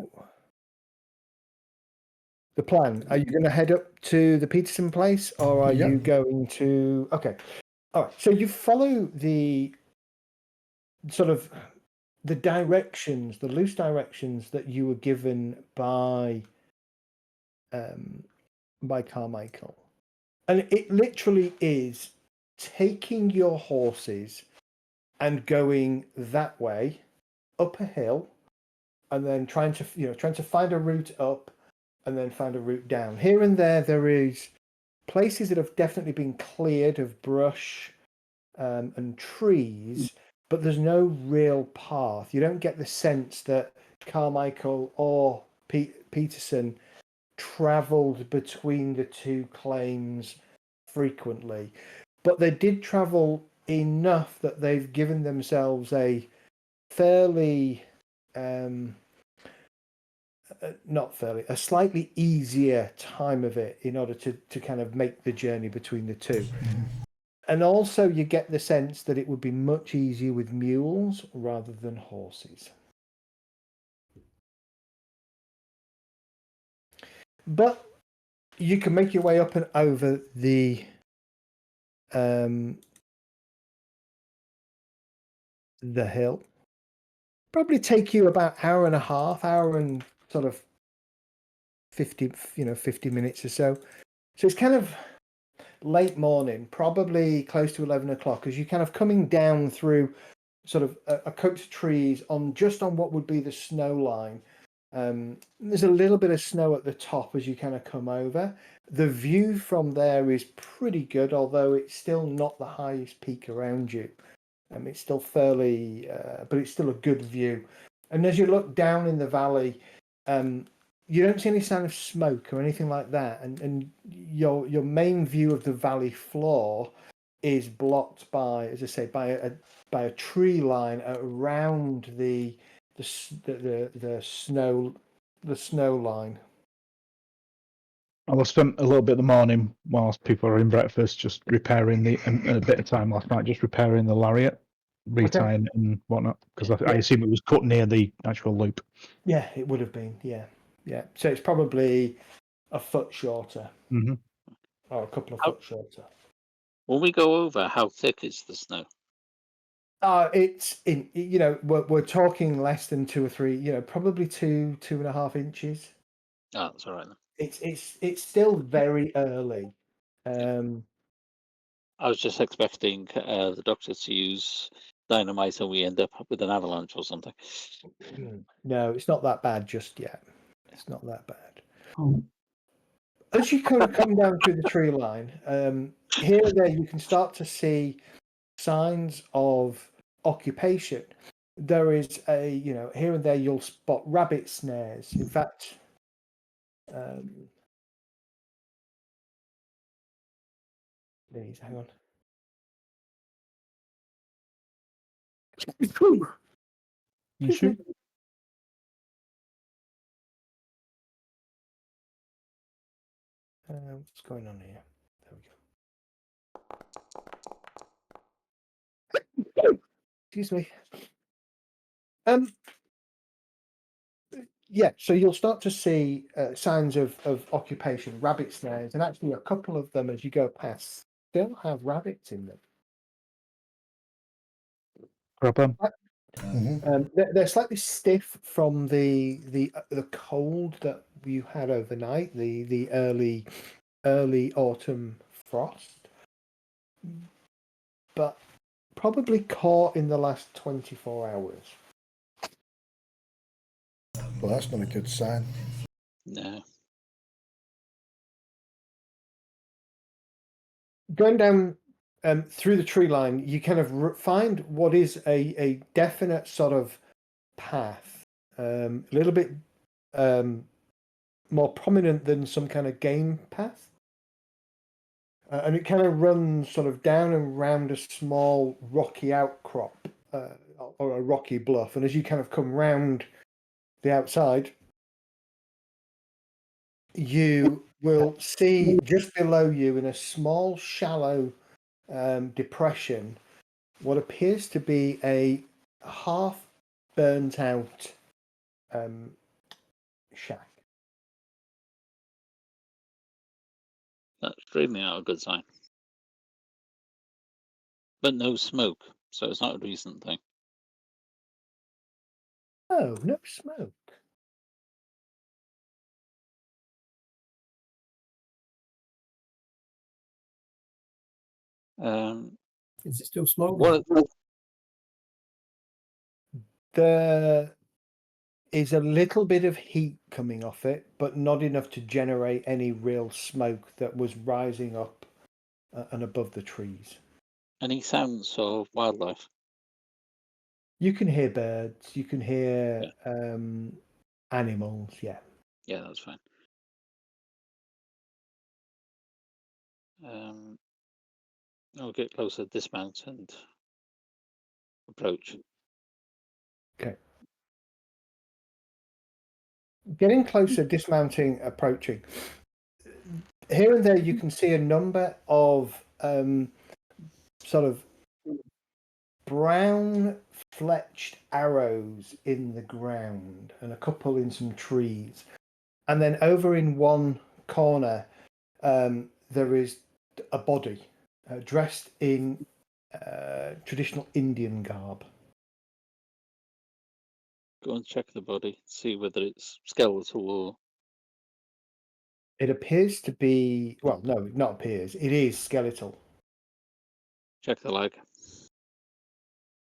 the plan: are you going to head up to the Peterson place, or are Yep. you going to? Okay. All right. So you follow the sort of the directions, the loose directions that you were given by Carmichael, and it literally is taking your horses and going that way up a hill, and then trying to find a route up, and then find a route down. Here and there is places that have definitely been cleared of brush and trees, but there's no real path. You don't get the sense that Carmichael or Peterson travelled between the two claims frequently, but they did travel enough that they've given themselves a fairly a slightly easier time of it in order to kind of make the journey between the two. And also you get the sense that it would be much easier with mules rather than horses. But you can make your way up and over the hill. Probably take you about hour and a half, hour and sort of 50 minutes or so. So it's kind of late morning, probably close to 11 o'clock, as you're kind of coming down through sort of a coat of trees on what would be the snow line. There's a little bit of snow at the top as you kind of come over. The view from there is pretty good, although it's still not the highest peak around you. It's still fairly, but it's still a good view. And as you look down in the valley, you don't see any sign of smoke or anything like that. And your main view of the valley floor is blocked by, as I say, by a tree line around the snow line. I'll have spent a little bit of the morning whilst people are in breakfast just repairing and a bit of time last night just repairing the lariat, retying it and whatnot, because I assume it was cut near the actual loop. Yeah, it would have been. Yeah. So it's probably a foot shorter, or a couple of foot shorter. When we go over, how thick is the snow? It's in. We're talking less than 2 or 3. Probably 2.5 inches. Oh, that's all right then. It's still very early. I was just expecting the doctor to use dynamite and we end up with an avalanche or something. No, it's not that bad just yet. It's not that bad. Oh, As you kind of come down through the tree line, here and there you can start to see signs of occupation. There is here and there you'll spot rabbit snares. In fact, please hang on. You sure? What's going on here? There we go. Excuse me. Yeah, so you'll start to see signs of occupation, rabbit snares, and actually a couple of them as you go past still have rabbits in them. Problem? They're slightly stiff from the cold that you had overnight, the early autumn frost, but probably caught in the last 24 hours. Well, that's not a good sign. No. Going down through the tree line, you kind of find what is a definite sort of path a little bit more prominent than some kind of game path. And it kind of runs sort of down and round a small rocky outcrop or a rocky bluff. And as you kind of come round the outside, you will see just below you in a small, shallow depression what appears to be a half burnt out shack. That's extremely not a good sign. But no smoke, so it's not a recent thing. Oh, no smoke. Is it still smoldering? There is a little bit of heat coming off it, but not enough to generate any real smoke that was rising up and above the trees. Any sounds of wildlife? You can hear birds, you can hear animals, yeah. Yeah, that's fine. I'll get closer, dismount, and approach. Okay. Getting closer, dismounting, approaching. Here and there, you can see a number of sort of brown fletched arrows in the ground and a couple in some trees. And then over in one corner, there is a body dressed in traditional Indian garb. Go and check the body, see whether it's skeletal or... It appears to be, well, no, not appears. It is skeletal. Check the leg.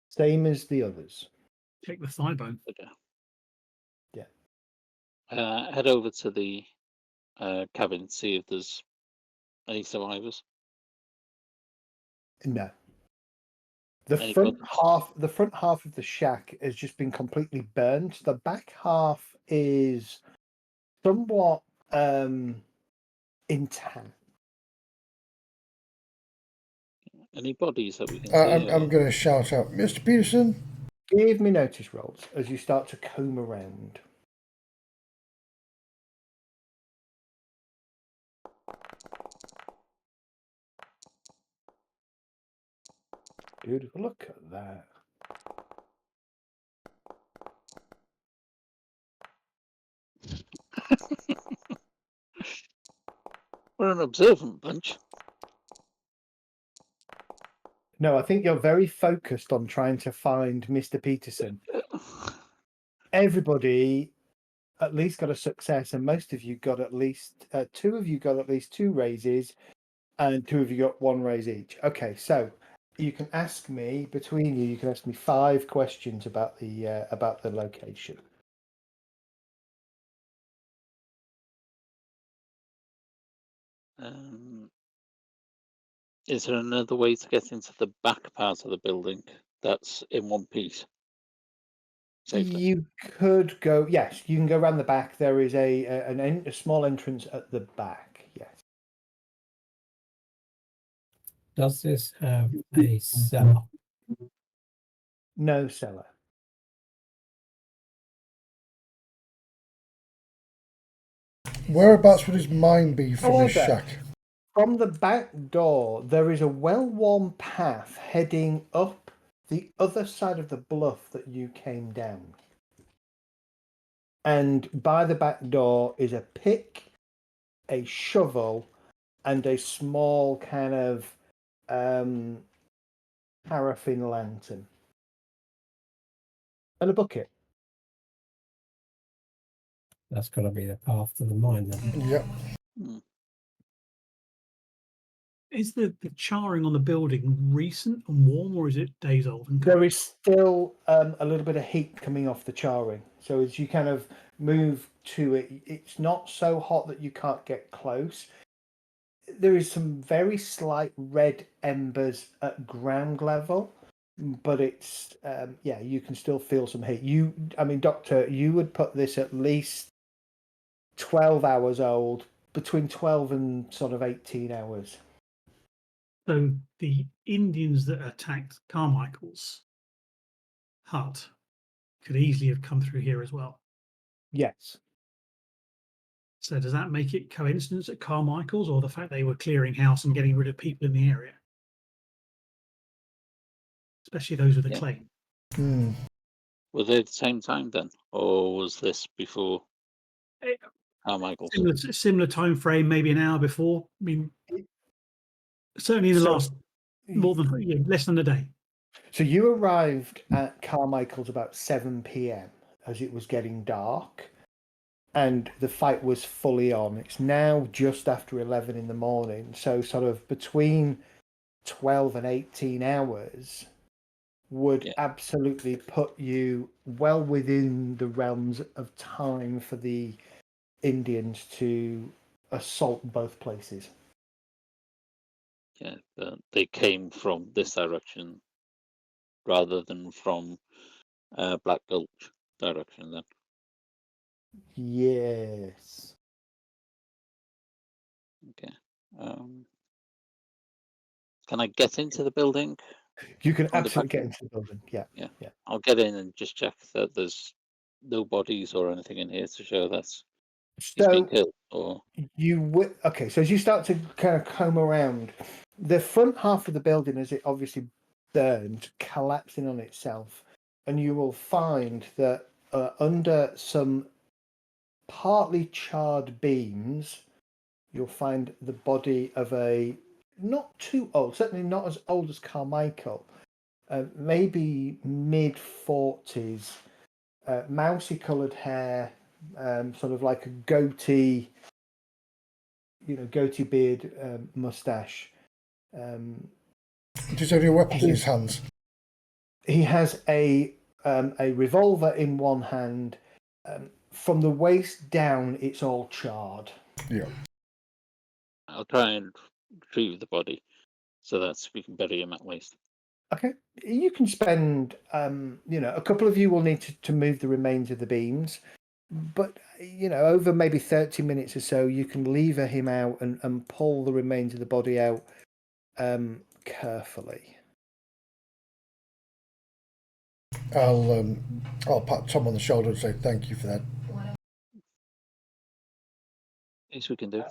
Same as the others. Check the thigh bone. Okay. Yeah. Head over to the cabin, see if there's any survivors. No. The Any front buttons? half of the shack has just been completely burned. The back half is somewhat intact. Any bodies that we can see? I'm going to shout out, Mr. Peterson. Give me notice rolls as you start to comb around. Beautiful. Look at that. We're an observant bunch. No, I think you're very focused on trying to find Mr. Peterson. Everybody at least got a success, and most of you got at least two of you got at least 2 raises, and 2 of you got 1 raise each. Okay, so you can ask me between you. You can ask me 5 questions about the location. Is there another way to get into the back part of the building that's in one piece? Safely. You could go. Yes, you can go around the back. There is a small entrance at the back. Yes. Does this have a cellar? No cellar. Whereabouts would his mine be from Oh, his okay. shack? From the back door, there is a well-worn path heading up the other side of the bluff that you came down. And by the back door is a pick, a shovel, and a small kind of paraffin lantern. And a bucket. That's got to be the path to the mine then. Yep. Is the charring on the building recent and warm, or is it days old? And There is still a little bit of heat coming off the charring. So as you kind of move to it, it's not so hot that you can't get close. There is some very slight red embers at ground level, but it's yeah, you can still feel some heat. I mean, Doctor, you would put this at least 12 hours old, between 12 and sort of 18 hours. So the Indians that attacked Carmichael's hut could easily have come through here as well. Yes. So does that make it coincidence at Carmichael's, or the fact they were clearing house and getting rid of people in the area? Especially those with a Yeah. claim. Hmm. Were they at the same time then, or was this before Eh, Carmichael's? Similar time frame, maybe an hour before. I mean, certainly in the So- last more than less than a day. So you arrived at Carmichael's about 7 p.m. as it was getting dark, and the fight was fully on. It's now just after 11 in the morning, so sort of between 12 and 18 hours would absolutely put you well within the realms of time for the Indians to assault both places. Yeah, they came from this direction rather than from Black Gulch direction then. Yes. Okay. Can I get into the building? You can On the absolutely back get end? into the building. Yeah. Yeah. Yeah. I'll get in and just check that there's no bodies or anything in here to show that he's been So killed. Or you would okay. So as you start to kind of comb around, the front half of the building, as it obviously burned, collapsing on itself, and you will find that under some partly charred beams, you'll find the body of a not too old, certainly not as old as Carmichael, maybe mid-40s, mousy coloured hair, sort of like a goatee, goatee beard, mustache. Does he have any weapons in his hands? He has a revolver in one hand. From the waist down, it's all charred. Yeah. I'll try and retrieve the body so that we can bury him at least. Okay, you can spend, a couple of you will need to move the remains of the beams, but over maybe 30 minutes or so, you can lever him out and pull the remains of the body out carefully. I'll pat Tom on the shoulder and say thank you for that. Least we can do.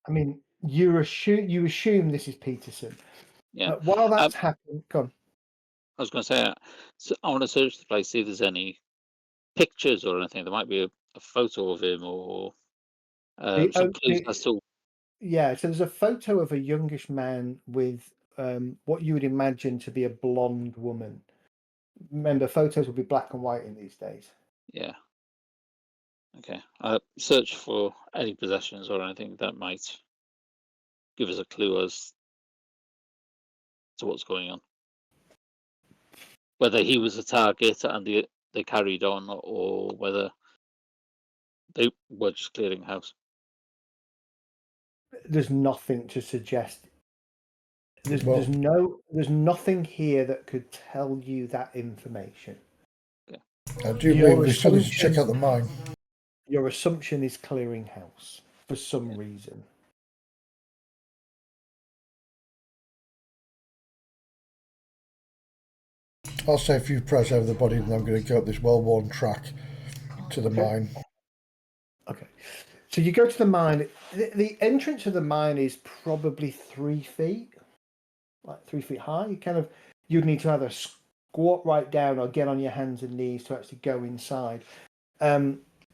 I mean, you assume this is Peterson. Yeah. While that's happening, go on. I was going to say, I want to search the place, see if there's any pictures or anything. There might be a photo of him or some clues as to. Yeah, so there's a photo of a youngish man with what you would imagine to be a blonde woman. Remember, photos will be black and white in these days. Yeah. Okay. Search for any possessions or anything that might give us a clue as to what's going on. Whether he was a target and they carried on, or whether they were just clearing house. There's nothing to suggest. There's nothing here that could tell you that information. Okay. I do believe we still need to check out the mine. Your assumption is clearing house for some reason. I'll say a few prayers over the body, and I'm going to go up this well-worn track to the mine. Okay. So you go to the mine. The entrance of the mine is probably 3 feet, like 3 feet high. You'd need to either squat right down or get on your hands and knees to actually go inside.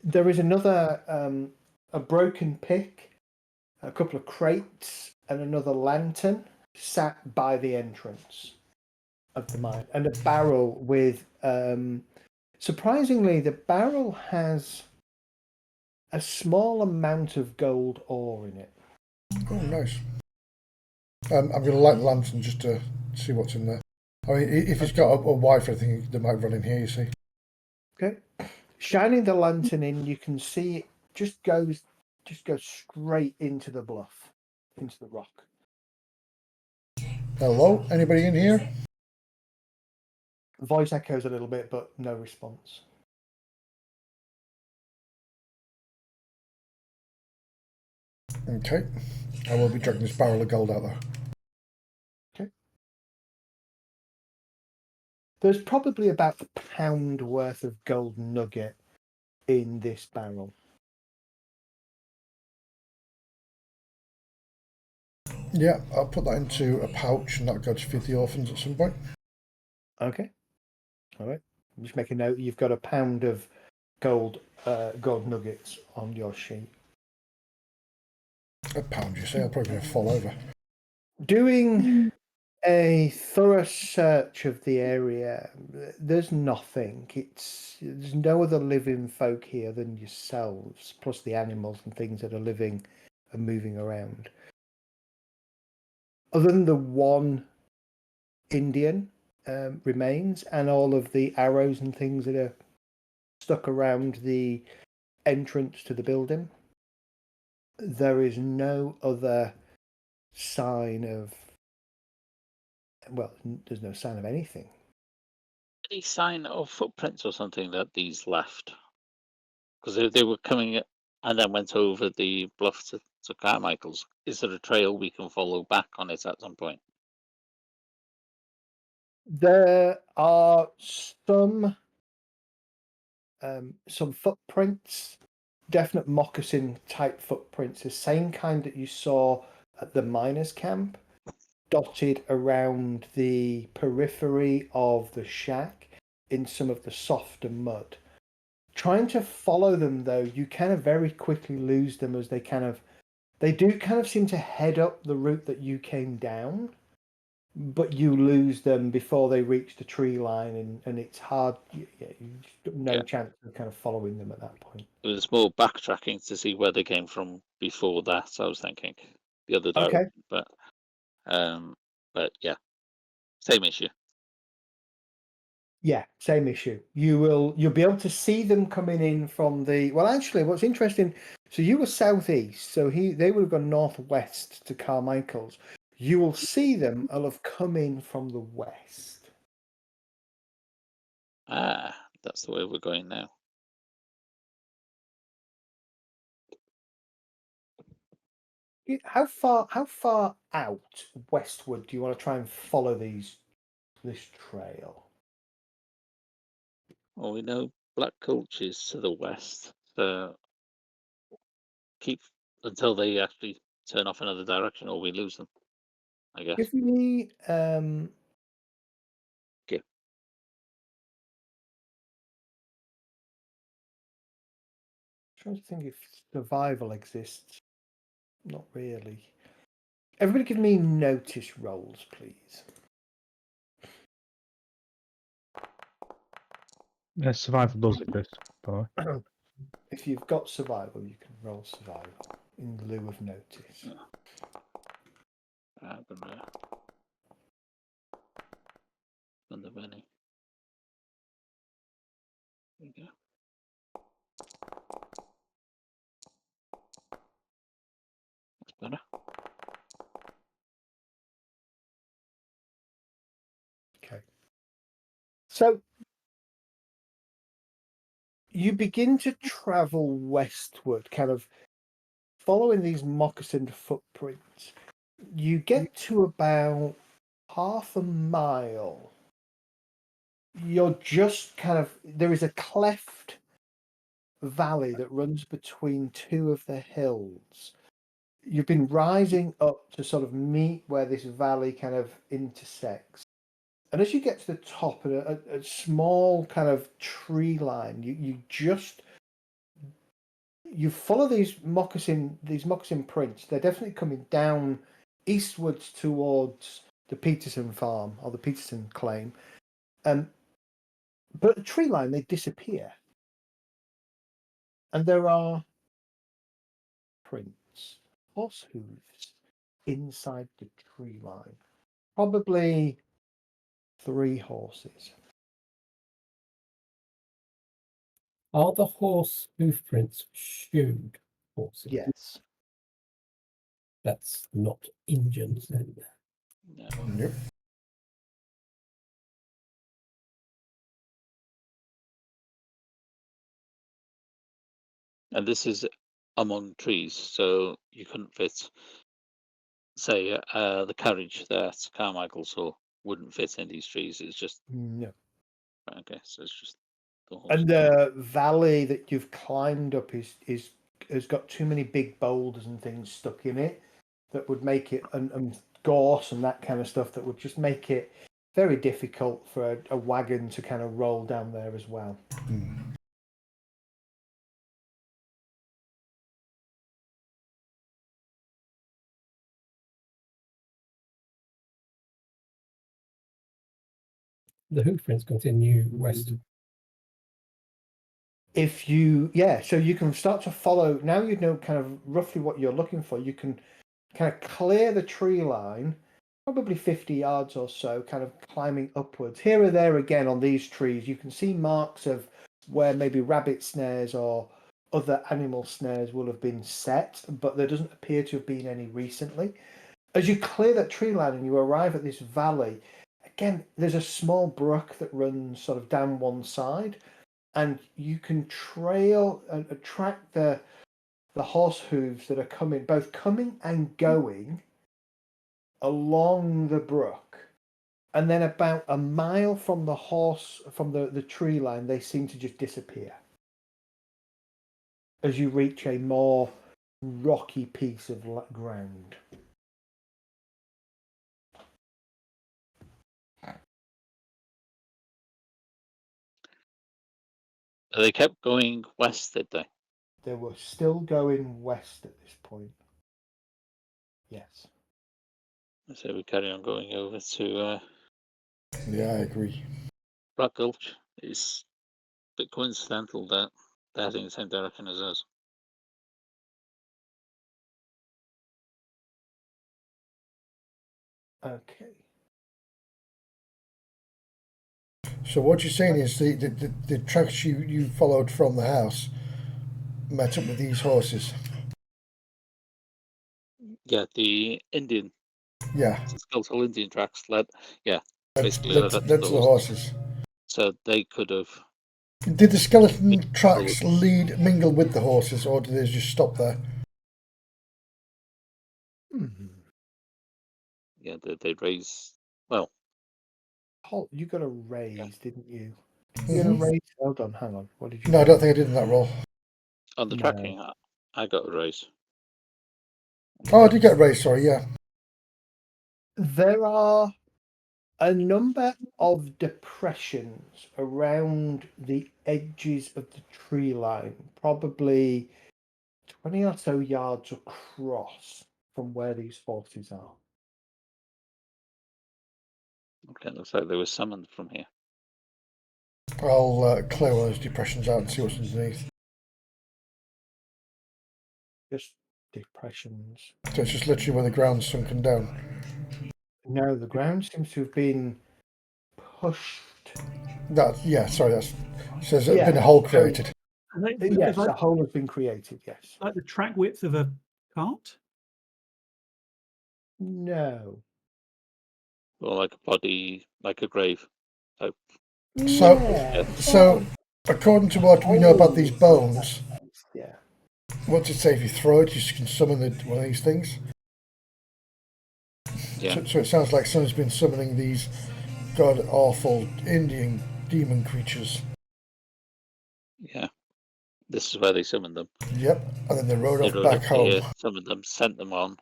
There is another, a broken pick, a couple of crates, and another lantern sat by the entrance of the mine, and a barrel with, surprisingly, the barrel has a small amount of gold ore in it. Oh, nice. I'm going to light the lantern just to see what's in there. I mean, if it's got a wife or anything, they might run in here, you see. Okay. Shining the lantern in, you can see it just goes straight into the bluff, into the rock. Hello? Anybody in here? Voice echoes a little bit, but no response. Okay. I will be dragging this barrel of gold out there. There's probably about a pound worth of gold nugget in this barrel. Yeah, I'll put that into a pouch and that'll go to feed the orphans at some point. Okay. All right. Just make a note. You've got a pound of gold nuggets on your sheet. A pound, you say? I'll probably fall over. Doing a thorough search of the area, there's nothing. There's no other living folk here than yourselves, plus the animals and things that are living and moving around. Other than the one Indian remains and all of the arrows and things that are stuck around the entrance to the building, there is no other sign of, well, there's no sign of anything. Any sign of footprints or something that these left? Because they were coming and then went over the bluff to Carmichael's. Is there a trail we can follow back on it at some point? There are some footprints, definite moccasin type footprints, the same kind that you saw at the miners' camp, dotted around the periphery of the shack in some of the softer mud. Trying to follow them, though, you kind of very quickly lose them as they do kind of seem to head up the route that you came down, but you lose them before they reach the tree line, and it's hard. You've no chance of kind of following them at that point. It was more backtracking to see where they came from before that. I was thinking the other direction, but yeah, same issue. Yeah, same issue. You'll be able to see them coming in from the. Well, actually, what's interesting. So you were southeast, so they would have gone northwest to Carmichael's. You will see them. Will have come in from the west. Ah, that's the way we're going now. How far out westward do you want to try and follow this trail? Well, we know Black Gulch is to the west, so keep until they actually turn off another direction, or we lose them. I guess. Give me Okay. trying to think if survival exists. Not really. Everybody give me notice rolls, please. Survival does exist, by the way. If you've got survival, you can roll survival in lieu of notice. Under many. There you go. That's better. Okay. So you begin to travel westward, kind of following these moccasined footprints. You get to about half a mile. You're just there is a cleft valley that runs between two of the hills. You've been rising up to sort of meet where this valley kind of intersects. And as you get to the top, a small kind of tree line, you follow these moccasin prints. They're definitely coming down eastwards towards the Peterson farm or the Peterson claim. But at the tree line, they disappear. And there are prints, horse hooves, inside the tree line. Probably 3 horses. Are the horse hoof prints shoed horses? Yes. That's not Indians then. No. Yep. And this is among trees, so you couldn't fit, say, the carriage that Carmichael saw wouldn't fit in these trees. It's just No. okay, so it's just the horse. And the valley that you've climbed up has got too many big boulders and things stuck in it that would make it and gorse and that kind of stuff that would just make it very difficult for a wagon to kind of roll down there as well. The hoof prints continue west. If you, so you can start to follow, now you know kind of roughly what you're looking for. You can kind of clear the tree line, probably 50 yards or so, kind of climbing upwards. Here or there again on these trees, you can see marks of where maybe rabbit snares or other animal snares will have been set, but there doesn't appear to have been any recently. As you clear that tree line and you arrive at this valley, again, there's a small brook that runs sort of down one side, and you can trail and track the horse hooves that are both coming and going along the brook. And then about a mile from the tree line, they seem to just disappear as you reach a more rocky piece of ground. They kept going west, did they? They were still going west at this point. Yes. So we carry on going over to Yeah, I agree. Black Gulch. It's a bit coincidental that they're heading the same direction as us. Okay. So what you're saying is the tracks you followed from the house met up with these horses. Yeah, the Indian, Yeah, the skeletal Indian tracks led. Yeah, that's basically led up to the the horses. So they could have. Did the skeleton tracks mingle with the horses, or did they just stop there? Yeah, they'd raise. Well, You got a raise, didn't you? Mm-hmm. You got a raise? Hold on, hang on. What did you? No, I don't think I did in that roll. on the No. tracking, I got a raise. Oh, I did get a raise, sorry, yeah. There are a number of depressions around the edges of the tree line, probably 20 or so yards across from where these horses are. Okay, it looks like they were summoned from here. I'll clear one of those depressions out and see what's underneath. Just depressions. So it's just literally where the ground's sunken down. No, the ground seems to have been pushed. So there's been a hole created. Yes, a hole has been created, yes. Like the track width of a cart? No. Or like a body, like a grave. Type. So according to what we know about these bones, yeah. What's it say? If you throw it, you can summon one of these things. Yeah. So it sounds like someone's been summoning these god-awful Indian demon creatures. Yeah. This is where they summoned them. Yep. And then they rode off rode back up home. Here, summoned them, sent them on,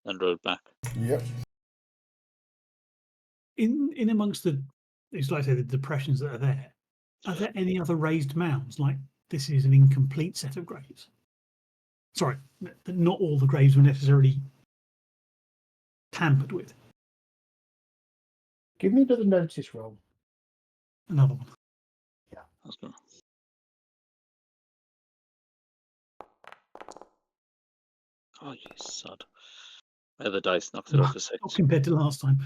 and rode back. Yep. In amongst it's like I say, the depressions that are there any other raised mounds? Like this is an incomplete set of graves. Sorry, not all the graves were necessarily tampered with. Give me another notice roll. Another one. Yeah. That's good. Oh, you sod. Where the dice knocked it off a 6. Not compared to last time.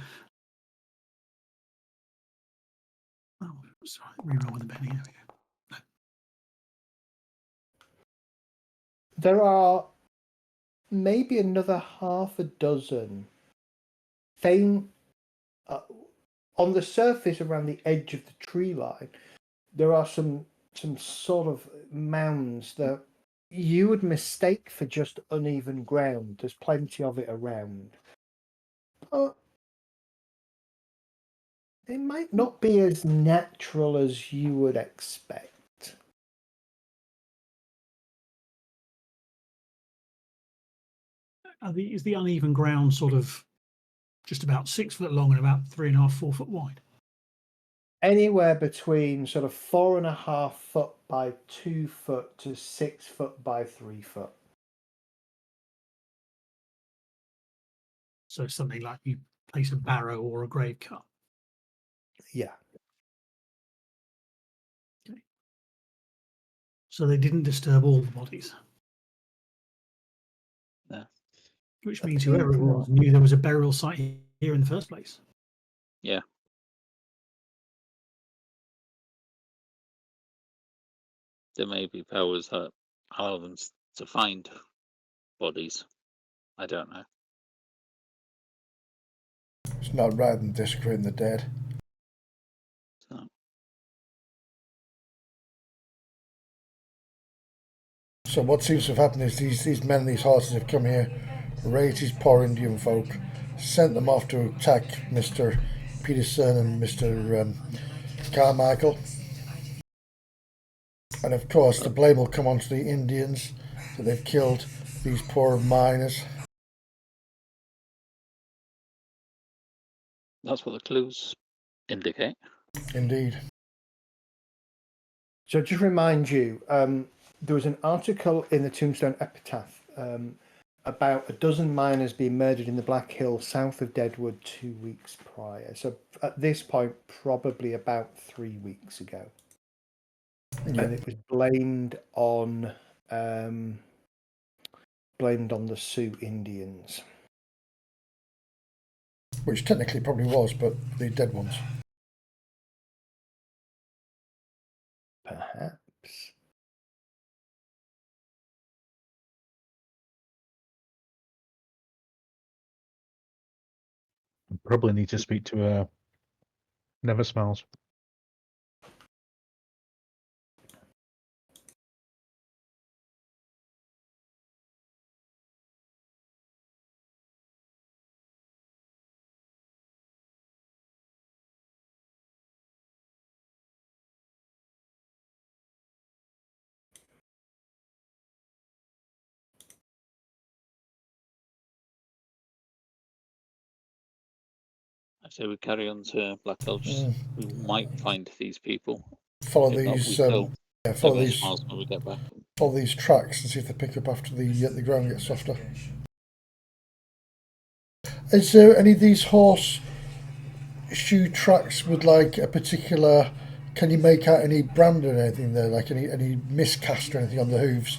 Oh, sorry. Reroll with the penny. There we go. There are maybe another half a dozen faint on the surface around the edge of the tree line. There are some sort of mounds that you would mistake for just uneven ground. There's plenty of it around. But it might not be as natural as you would expect. Is the uneven ground sort of just about 6 foot long and about 3.5, 4 foot wide? Anywhere between sort of 4.5 foot by 2 foot to 6 foot by 3 foot. So something like you place a barrow or a grave cut. Yeah. Okay. So they didn't disturb all the bodies. No. Which I means think whoever it was knew there was a burial site here in the first place. Yeah. There may be powers that allow them to find bodies. I don't know. It's not right than desecrating the dead. So, So what seems to have happened is these men, these horses have come here, raised these poor Indian folk, sent them off to attack Mr. Peterson and Mr. Carmichael. And of course the blame will come onto the Indians that they've killed these poor miners. that's what the clues indicate. Indeed. So just remind you, there was an article in the Tombstone Epitaph about a dozen miners being murdered in the Black Hills south of Deadwood 2 weeks prior. So at this point, probably about 3 weeks ago. Yeah. And it was blamed on the Sioux Indians. Which technically probably was, but the dead ones. Perhaps. Probably need to speak to Never Smiles. I say we carry on to Black Lodge. We might find these people. Follow If not, these. we will. Follow Never these. Smiles when we get back. Follow these tracks and see if they pick up after the ground gets softer. Is there any of these horse shoe tracks with like a particular? Can you make out any brand or anything there, like any miscast or anything on the hooves?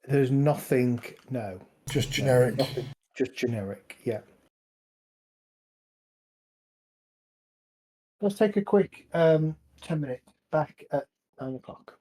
There's nothing, no. Just generic. No, nothing, just generic, yeah. Let's take a quick 10 minutes back at 9 o'clock.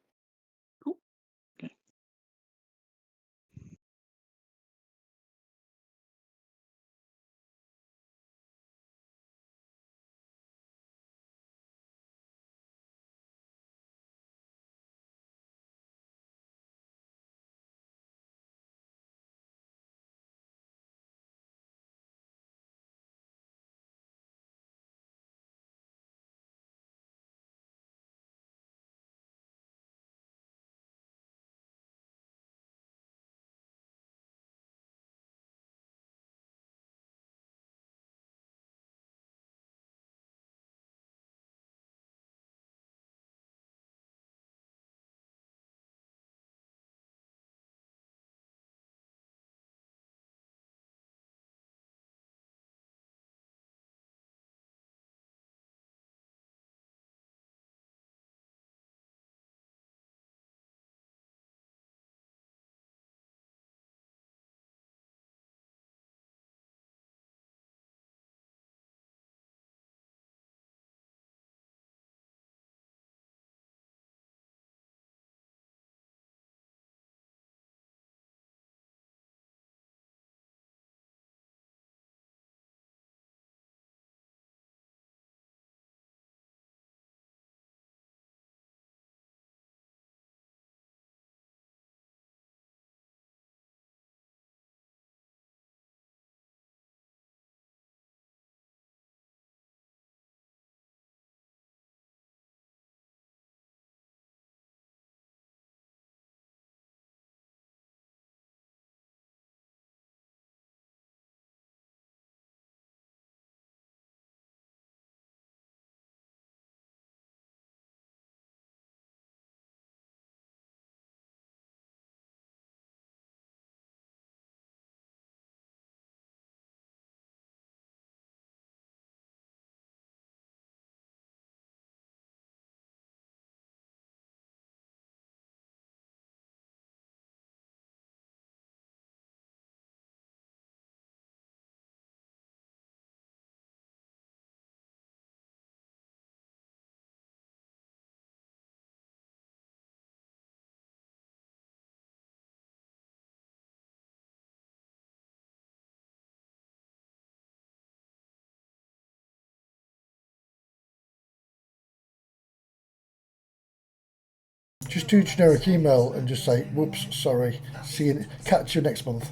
Just do generic email and just say, "Whoops, sorry. See you. Catch you next month."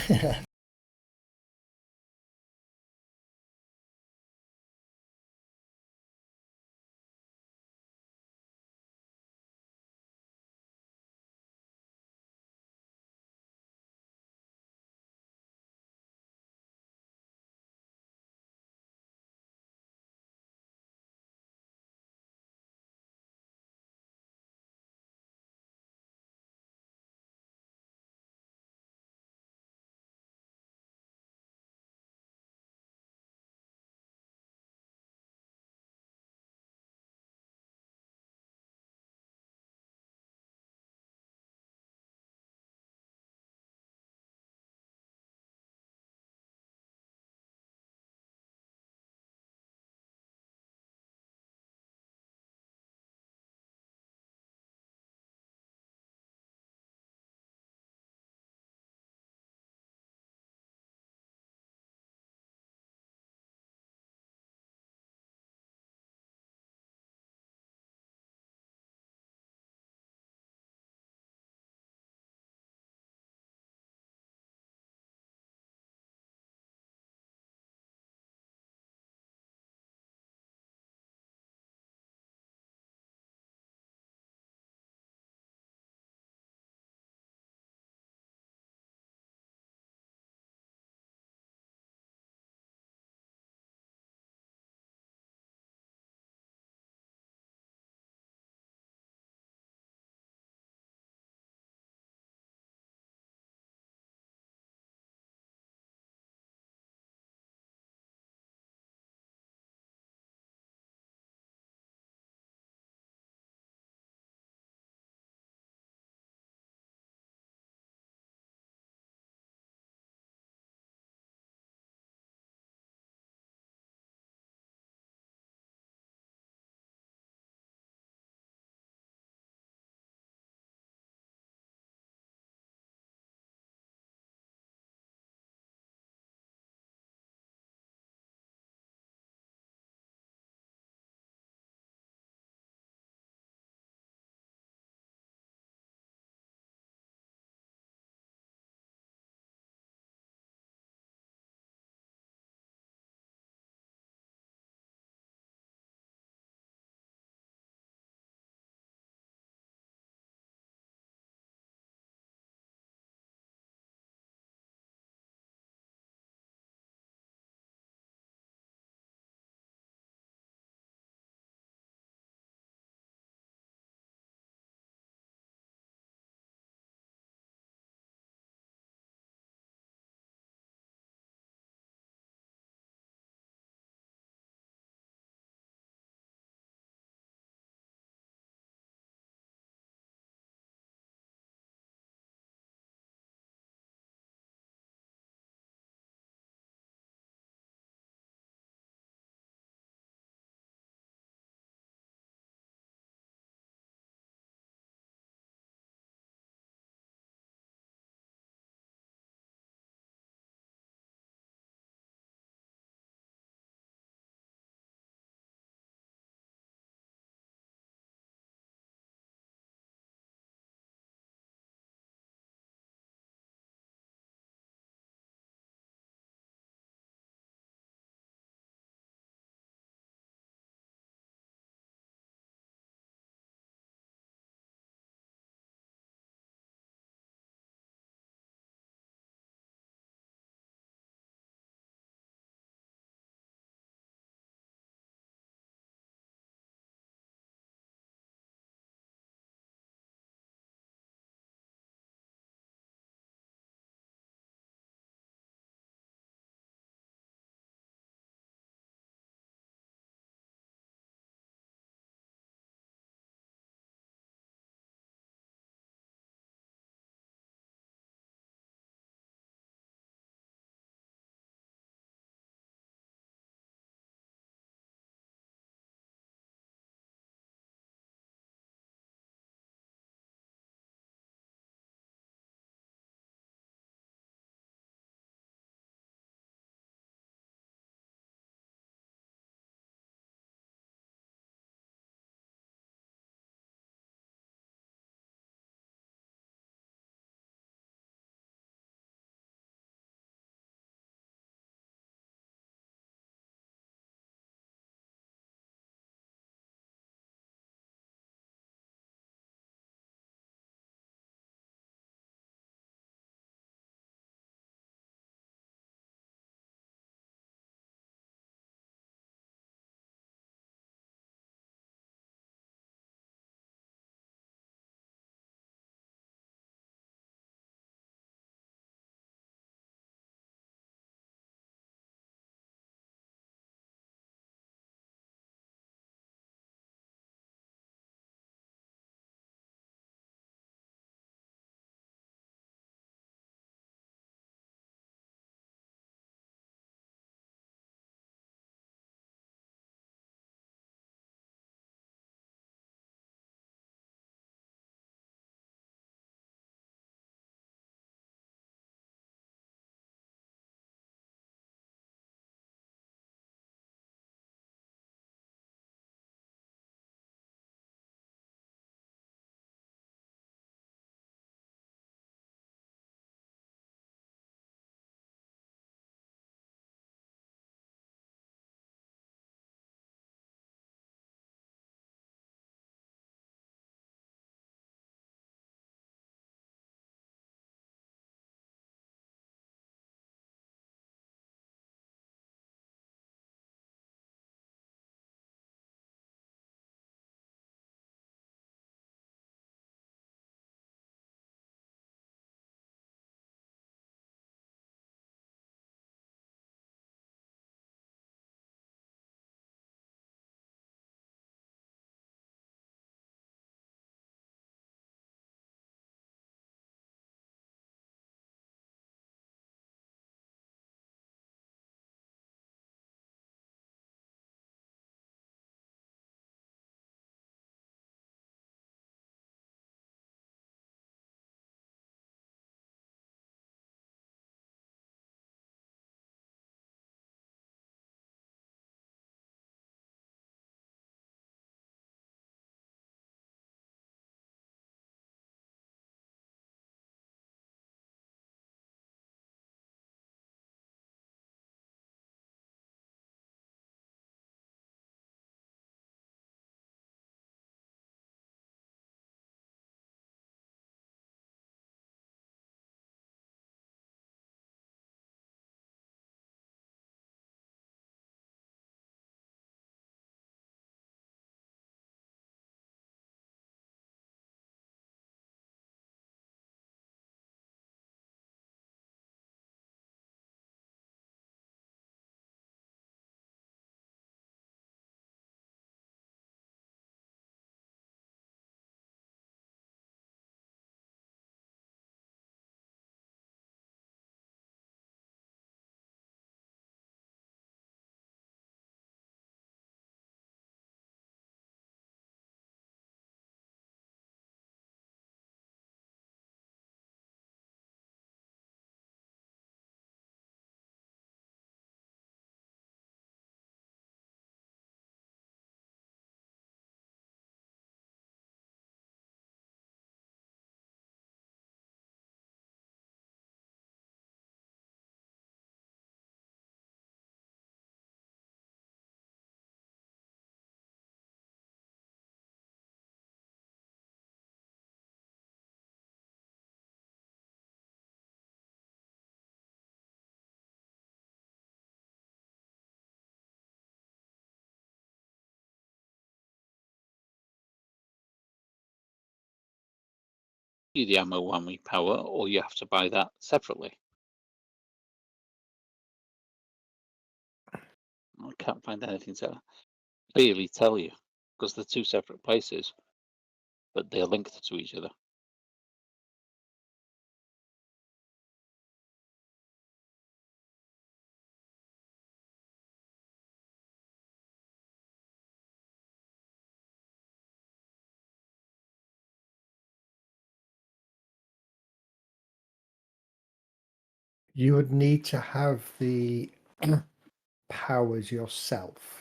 Yeah. you the ammo whammy power, or you have to buy that separately. I can't find anything to clearly tell you because they're two separate places, but they're linked to each other. You would need to have the powers yourself.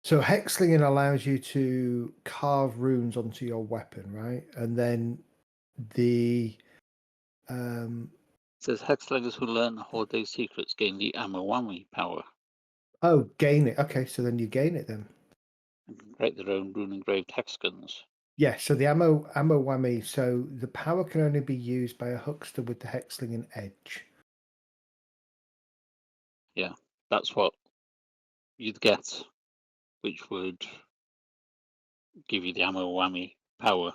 So hexling allows you to carve runes onto your weapon, right? And then the It says hexslingers who learn Horde secrets gain the ammo whammy power gain it. Okay, so then you gain it then. and can create their own rune engraved hex guns. Yeah, so the ammo whammy. So the power can only be used by a huckster with the hexling and edge. Yeah, that's what you'd get, which would give you the ammo whammy power.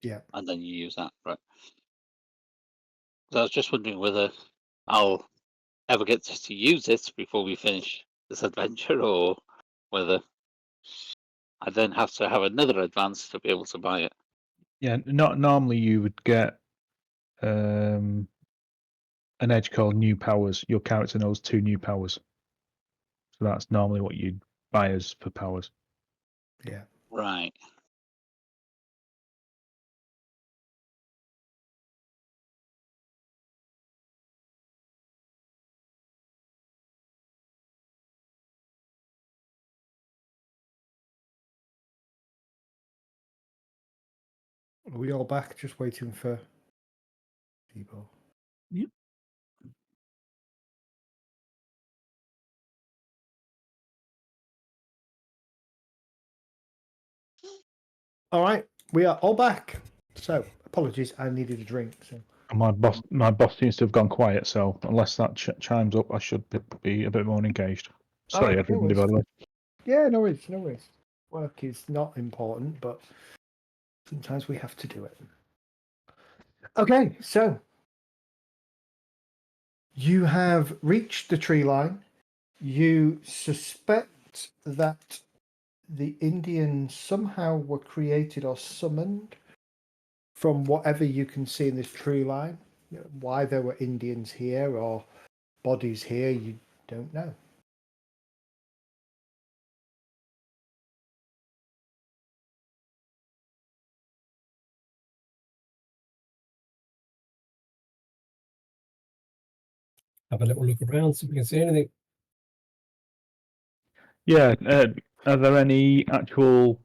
Yeah. And then you use that, right? So I was just wondering whether I'll ever get to use it before we finish this adventure, or whether I then have to have another advance to be able to buy it. Yeah, not normally you would get an edge called new powers. Your character knows 2 new powers. So that's normally what you'd buy as for powers. Yeah. Right. Are we all back? Just waiting for people. Yep. All right, we are all back. So apologies, I needed a drink. So And my boss seems to have gone quiet, so unless that chimes up, I should be a bit more engaged. Sorry, no everybody, by the way. yeah, no worries, no worries. Work is not important, but sometimes we have to do it. Okay, so you have reached the tree line. You suspect that the Indians somehow were created or summoned from whatever you can see in this tree line. Why there were Indians here or bodies here, you don't know. Have a little look around, see if we can see anything. Yeah, are there any actual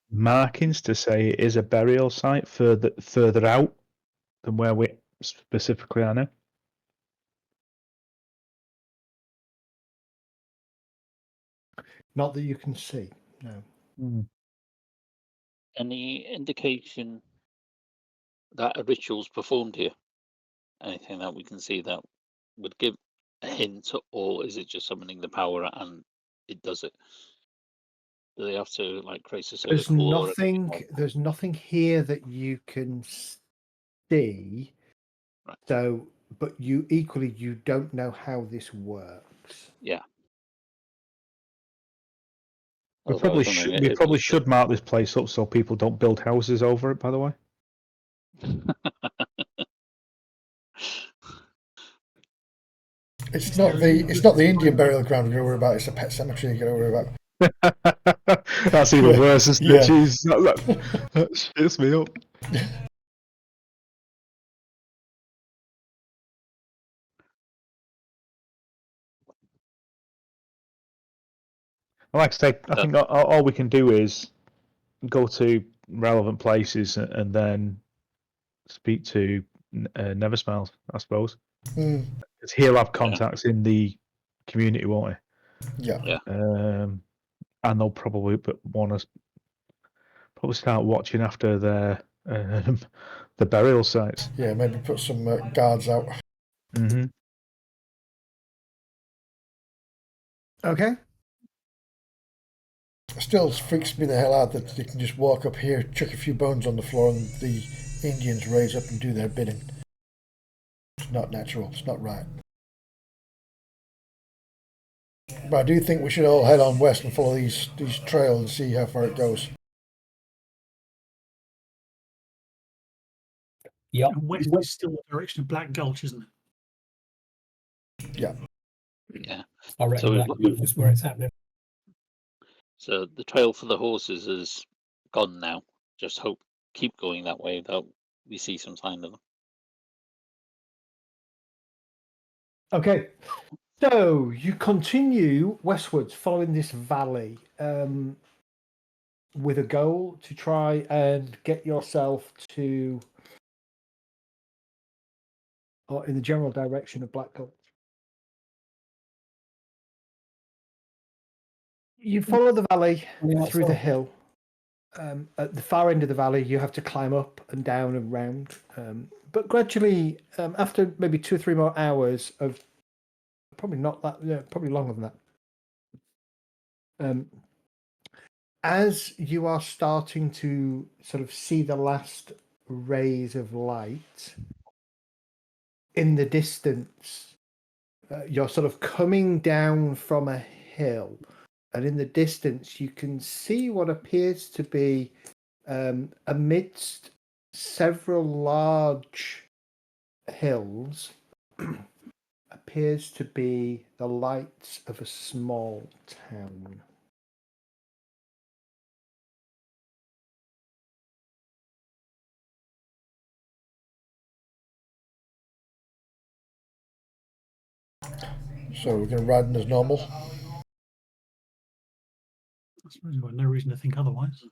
markings to say it is a burial site further out than where we specifically are now? Not that you can see, no. Any indication that a ritual's performed here? Anything that we can see that would give a hint, or is it just summoning the power and it does it? Do they have to like create a There's circle or anything? nothing. There's nothing here that you can see. Right. So, but you don't know how this works. Yeah. We probably should mark this place up so people don't build houses over it. By the way. It's not the Indian burial ground you worry about. It's a pet cemetery you got to worry about. That's even Yeah, worse, isn't yeah. it? Jeez, that shits me up. Like I say, I think all we can do is go to relevant places and then speak to Neversmiles, I suppose. Because he'll have contacts in the community, won't he? Yeah. And they'll probably want to start watching after their the burial sites. Yeah, maybe put some guards out. Mm-hmm. Okay. Still freaks me the hell out that they can just walk up here, chuck a few bones on the floor, and the Indians raise up and do their bidding. It's not natural. It's not right. But I do think we should all head on west and follow these trails and see how far it goes. Yep. And west is still the direction of Black Gulch, isn't it? Yeah. Yeah. I reckon So we've that's just where it's happening. So the trail for the horses is gone now. Just keep going that way until we see some sign of them. Okay, so you continue westwards following this valley with a goal to try and get yourself to, or in the general direction of Black Gulch. You follow the valley through the hill. At the far end of the valley, you have to climb up and down and round. But gradually, after maybe 2 or 3 more hours of, probably not that, yeah, probably longer than that. As you are starting to sort of see the last rays of light in the distance, you're sort of coming down from a hill, and in the distance you can see what appears to be amidst several large hills appears to be the lights of a small town. So we're going to ride in as normal. I suppose we've got no reason to think otherwise.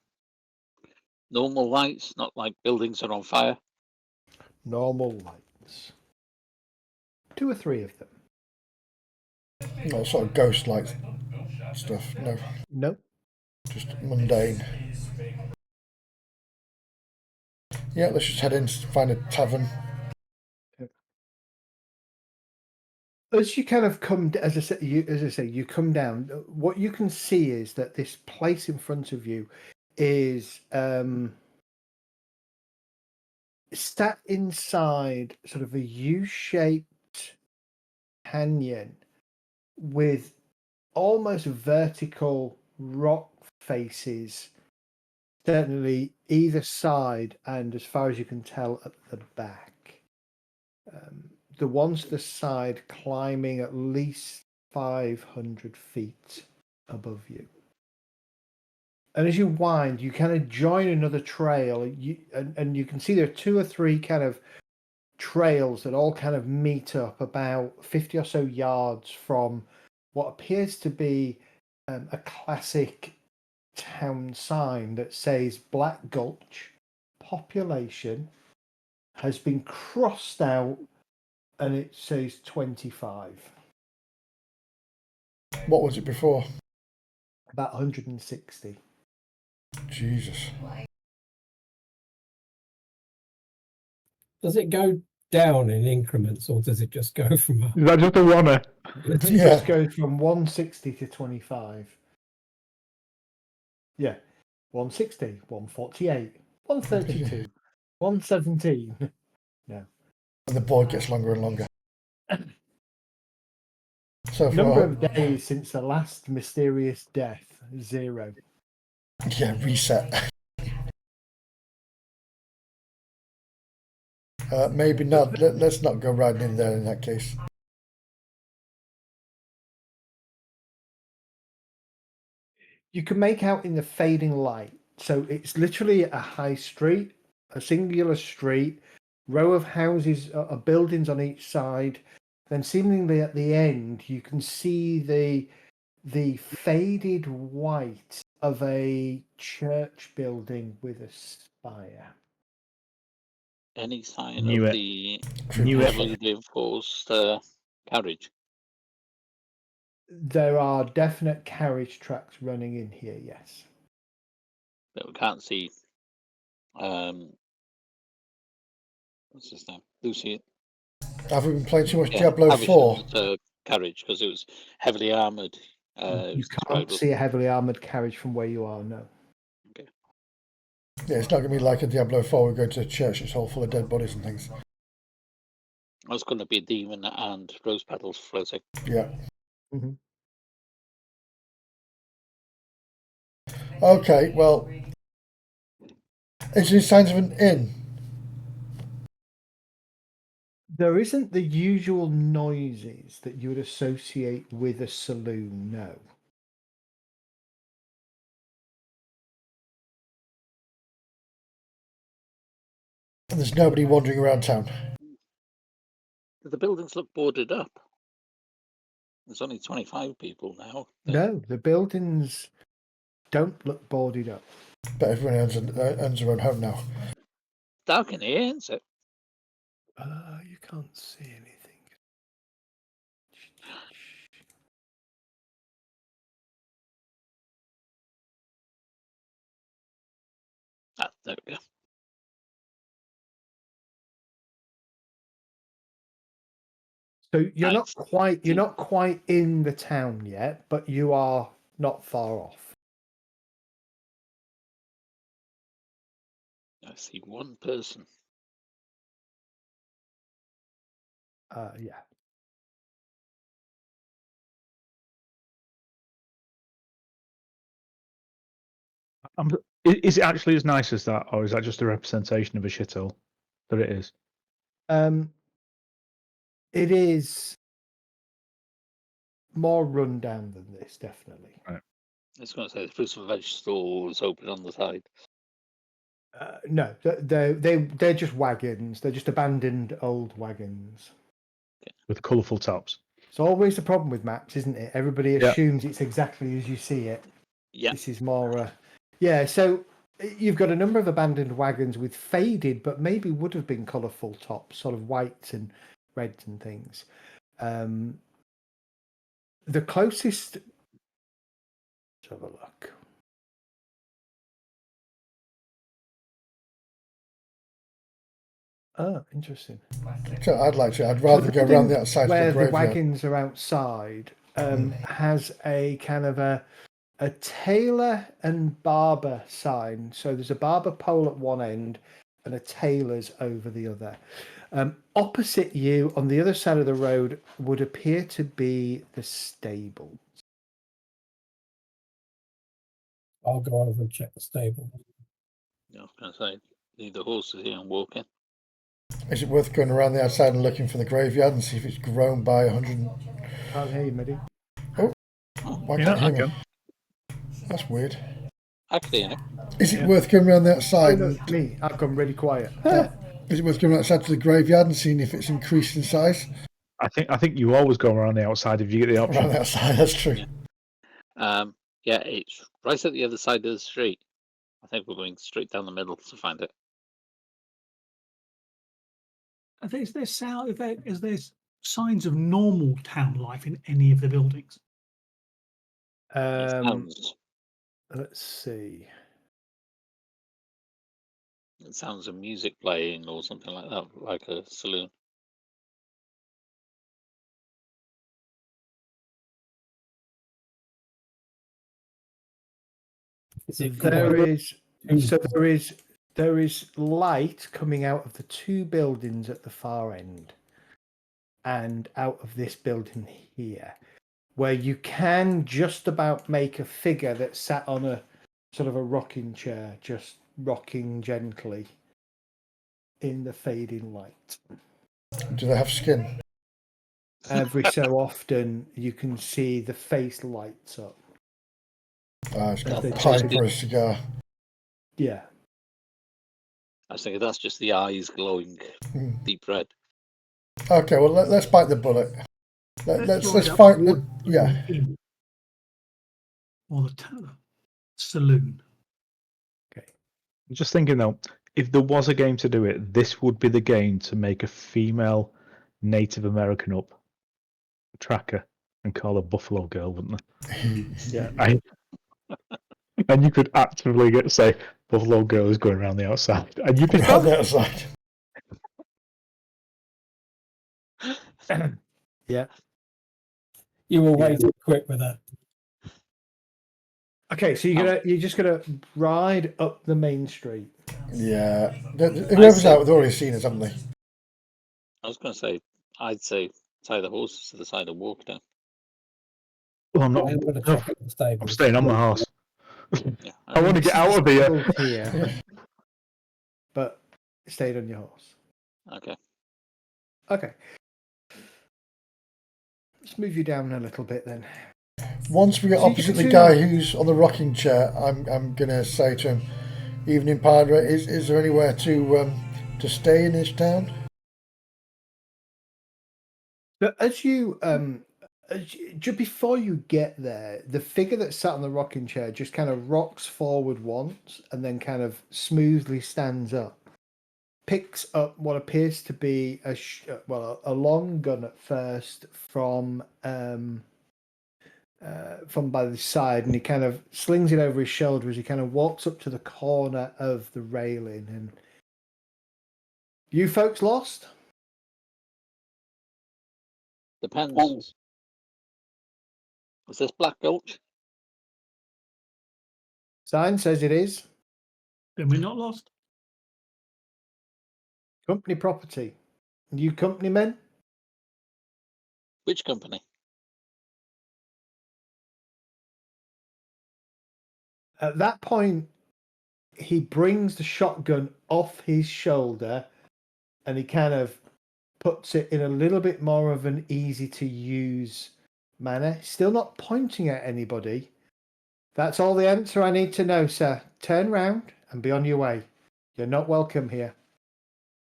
Normal lights, not like buildings are on fire. Normal lights. 2 or 3 of them. No sort of ghost light stuff. No, Nope. just mundane. Yeah, let's just head in to find a tavern. As you kind of come, as I say, you come down. What you can see is that this place in front of you is sat inside sort of a U-shaped canyon with almost vertical rock faces, certainly either side, and as far as you can tell, at the back. The ones to the side climbing at least 500 feet above you. And as you wind, you kind of join another trail, and you can see there are 2 or 3 kind of trails that all kind of meet up about 50 or so yards from what appears to be a classic town sign that says Black Gulch population has been crossed out, and it says 25. What was it before? About 160. Jesus. Does it go down in increments, or does it just go from a... Is that just a runner? It Yeah. just goes from 160 to 25. Yeah. 160, 148, 132, 117. No. And the board gets longer and longer. So Number of days since the last mysterious death, 0. Yeah, reset. Maybe not. Let's not go riding in there in that case. You can make out in the fading light. So it's literally a high street, a singular street, row of houses, buildings on each side. Then seemingly at the end, you can see the faded white of a church building with a spire. Any sign Knew of it. the Knew it. heavily reinforced carriage? There are definite carriage tracks running in here, yes. That we can't see. What's his name? Lucy. Have we been playing too much Yeah, Diablo 4? Havisham's carriage, because it was heavily armored. You It's can't described as- see a heavily armoured carriage from where you are, no. Yeah, it's not going to be like a Diablo 4. We go to a church that's all full of dead bodies and things. I was going to be a demon and rose petals floating. Yeah. Mhm. Okay, well, is there signs of an inn? There isn't the usual noises that you would associate with a saloon, no. And there's nobody wandering around town. The buildings look boarded up. There's only 25 people now. No, the buildings don't look boarded up. But everyone owns their own home now. Dark in here, isn't it? You can't see anything. Ah, there we go. So you're Nice. not quite in the town yet, but you are not far off. I see one person. Yeah. Is it actually as nice as that, or is that just a representation of a shithole? That it is. It is more run down than this, definitely. I was going to say the fruits and veg store was open on the side. No, they're just wagons. They're just abandoned old wagons. With colourful tops. It's always the problem with maps, isn't it? Everybody Yeah. assumes it's exactly as you see it. Yeah. This is more... yeah, so you've got a number of abandoned wagons with faded, but maybe would have been colourful tops, sort of whites and reds and things. The closest... Let's have a look. Oh, interesting. So I'd rather go around the outside where of the the graveyard. wagons are outside has a kind of a tailor and barber sign. So there's a barber pole at one end and a tailor's over the other. Opposite you on the other side of the road would appear to be the stable. I'll go over and check the stable. I was going to say, leave the horses here and walk in. Is it worth going around the outside and looking for the graveyard and see if it's grown by 100? Can't hear you, Mehdi. Why Yeah, can't you I hear me? can. That's weird. Actually, you know, Is it worth going around the Oh, outside? no, it's me. I've gone really quiet. Is it worth going outside to the graveyard and seeing if it's increased in size? I think you always go around the outside if you get the Around option. the outside, that's true. yeah, it's right at the other side of the street. I think we're going straight down the middle to find it. Is there signs of normal town life in any of the buildings? It sounds, Let's see. it sounds of music playing or something like that, like a saloon. Is it There quite- is so there is light coming out of the two buildings at the far end and out of this building here, where you can just about make a figure that sat on a sort of a rocking chair, just rocking gently in the fading light. Do they have skin? Every so often you can see the face lights up. It's got They a pipe just- or a cigar. Yeah. I was thinking that's just the eyes glowing deep red. Okay, well let's bite the bullet. Let's ride up find. toward Yeah, the inn or the saloon. Okay. I'm just thinking though, if there was a game to do it, this would be the game to make a female Native American up tracker and call her Buffalo Girl, wouldn't they? Yeah. And you could actively say Buffalo Girl is going around the outside, and you'd be around the outside. Yeah. You were way too quick with that. Okay, so you're just gonna ride up the main street. Yeah. Whoever's say- out, they've already seen us, haven't they? I was going to say, I'd say tie the horses to the side and walk down. Well, I'm I not. am going to no, check out the stables. I'm staying on my horse. Yeah, I want to get out of here. Stables here, but stayed on your horse. Okay. Okay. Let's move you down a little bit then. Once we get So you opposite get the to- guy who's on the rocking chair, I'm gonna say to him, "Evening, Padre. Is there anywhere to stay in this town?" But just before you get there, the figure that sat on the rocking chair just kind of rocks forward once and then kind of smoothly stands up, picks up what appears to be a long gun at first from by the side, and he kind of slings it over his shoulder as he kind of walks up to the corner of the railing. And you folks lost? Depends. Is this Black Gulch? Sign says it is. Then we're not lost. Company property. And you company men? Which company? At that point, he brings the shotgun off his shoulder and he kind of puts it in a little bit more of an easy to use manner. Still not pointing at anybody. That's all the answer I need to know, sir. Turn round and be on your way. You're not welcome here.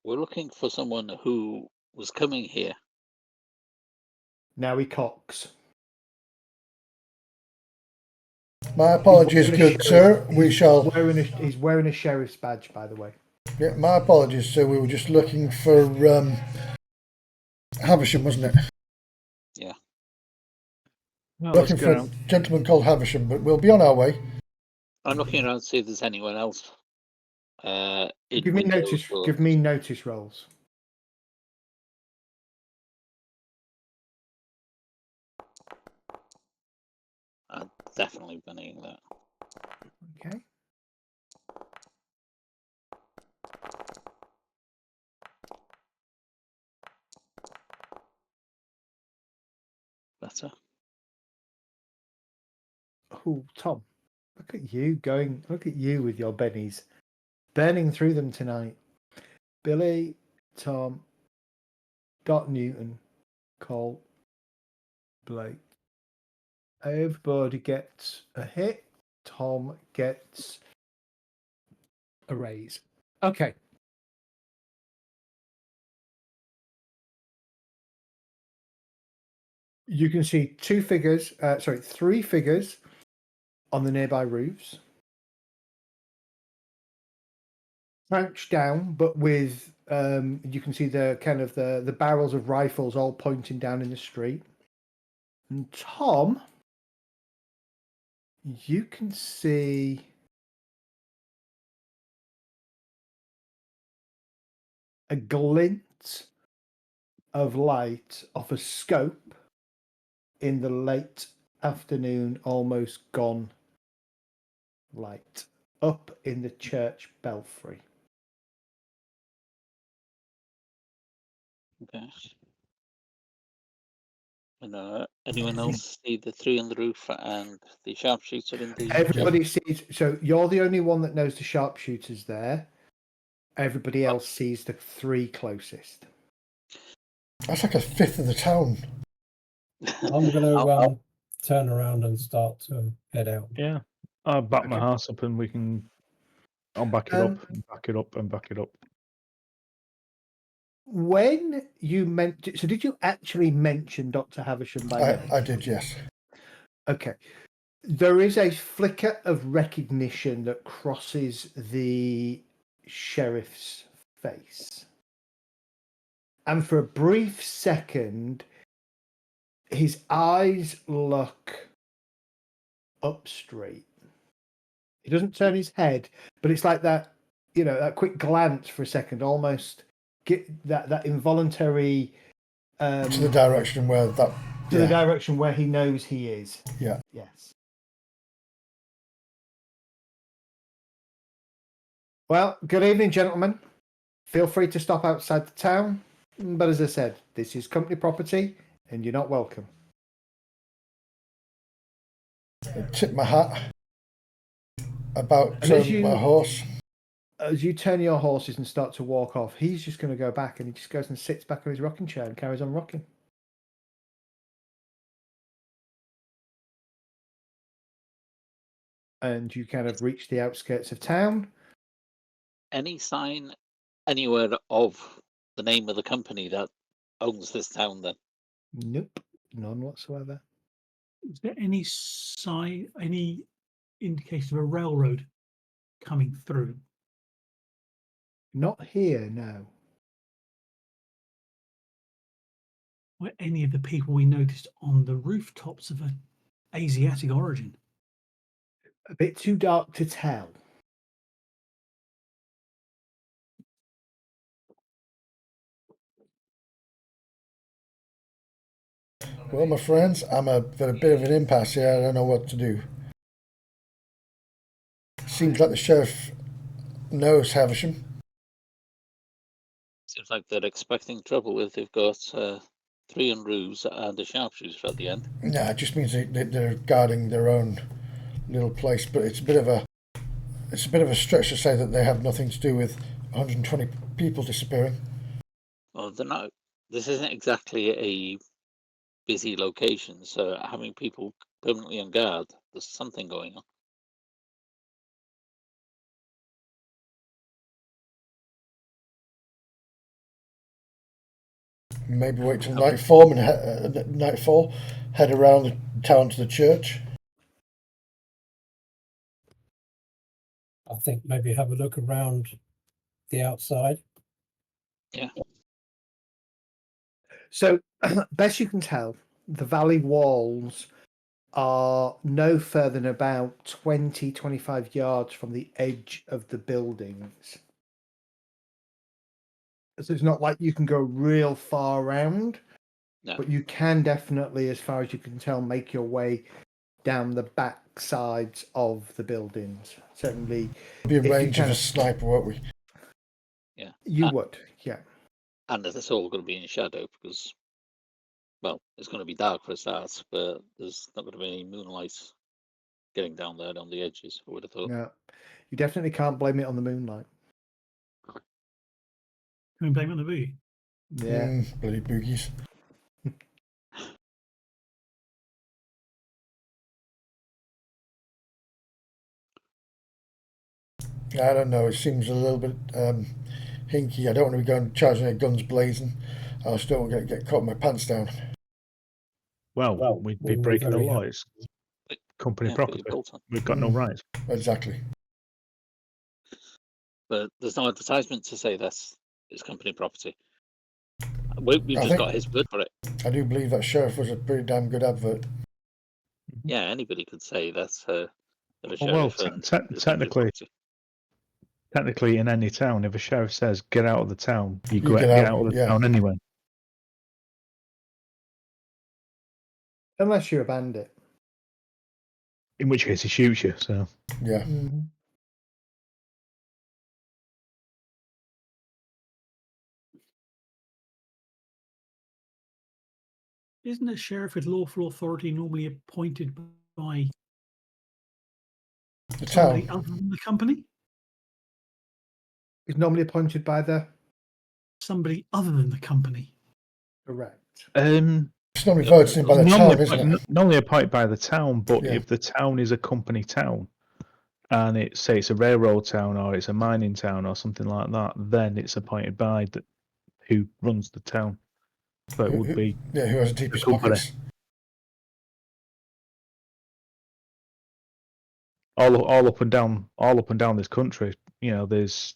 We're looking for someone who was coming here. Now he cocks. My apologies, good sir. We shall. He's wearing a sheriff's badge, by the way. Yeah, my apologies, sir. We were just looking for Havisham, wasn't it? Yeah. Well, let's Looking go for a around. gentleman called Havisham, but we'll be on our way. I'm looking around to see if there's anyone else. In Give me windows notice. or- Give me notice rolls. I'm definitely banning that. Okay. Better. Oh, Tom, look at you going. Look at you with your bennies, burning through them tonight. Billy, Tom, Dot Newton, Cole, Blake. Everybody gets a hit. Tom gets a raise. Okay. You can see three figures on the nearby roofs. Crouched down, but with you can see the kind of the barrels of rifles all pointing down in the street. And Tom, you can see a glint of light off a scope in the late afternoon, almost gone light up in the church belfry. Okay. And anyone else see the three on the roof and the sharpshooter in the Everybody sees. So you're the only one that knows the sharpshooters there. Everybody else sees the three closest. That's like a fifth of the town. I'm going to turn around and start to head out. Yeah, I'll back my Okay. horse up and we can. I'll back it up, and back it up, and back it up. When you so did you actually mention Dr. Havisham by name? I did, yes. Okay. There is a flicker of recognition that crosses the sheriff's face. And for a brief second, his eyes look up straight. He doesn't turn his head, but it's like that, that quick glance for a second, almost get that involuntary To the direction where that. the direction where he knows he is. Yeah. Yes. Well, good evening, gentlemen. Feel free to stop outside the town, but as I said, this is company property, and you're not welcome. I tip my hat about And as my you- horse. As you turn your horses and start to walk off, he's just going to go back, and he just goes and sits back on his rocking chair and carries on rocking. And you kind of reach the outskirts of town. Any sign anywhere of the name of the company that owns this town then? Nope, none whatsoever. Is there any sign, any indication of a railroad coming through? Not here, no. Were any of the people we noticed on the rooftops of an Asiatic origin? A bit too dark to tell. Well, my friends, I'm at a bit of an impasse here. I don't know what to do. Seems like the sheriff knows Havisham. Seems like they're expecting trouble if they've got 3 en routes and a sharpshooter at the end. Nah, it just means they're guarding their own little place. But it's a bit of a stretch to say that they have nothing to do with 120 people disappearing. Well, they're not. This isn't exactly a busy location, so having people permanently on guard, there's something going on. Maybe wait till nightfall and head around the town to the church. I think maybe have a look around the outside. Yeah. So, best you can tell, the valley walls are no further than about 20, 25 yards from the edge of the buildings. So it's not like you can go real far around, No. but you can definitely, as far as you can tell, make your way down the back sides of the buildings. Certainly, Be a if you range of kind a of- sniper, won't we? Yeah. you would, yeah. And it's all going to be in shadow because, well, it's going to be dark for a start, but there's not going to be any moonlight getting down there on the edges, I would have thought. No, you definitely can't blame it on the moonlight. Can we blame it on the movie? Yeah. Bloody boogies. I don't know. It seems a little bit hinky. I don't want to be going charging their guns blazing. I just don't want to get caught with my pants down. Well, we'd be we were breaking the very law. happy. It's company Yeah, put property. your belt on. We've got no rights. Exactly. But there's no advertisement to say that's it's company property. We've I just think- got his word for it. I do believe that sheriff was a pretty damn good advert. Yeah, anybody could say that's a Well, sheriff and it's company technically, property. technically, in any town, if a sheriff says get out of the town, you go get get out, out of the yeah. town anyway. Unless you're a bandit. In which case, he shoots you. So Yeah. Isn't a sheriff with lawful authority normally appointed by The somebody town. other than the company? Is normally appointed by the Somebody other than the company. correct. It's normally voted in by the town, isn't it? normally appointed by the town, but Yeah. if the town is a company town, and it's a railroad town or it's a mining town or something like that, then it's appointed by who runs the town. So it would be Yeah, who has the deepest company. pockets. all up and down this country. You know, there's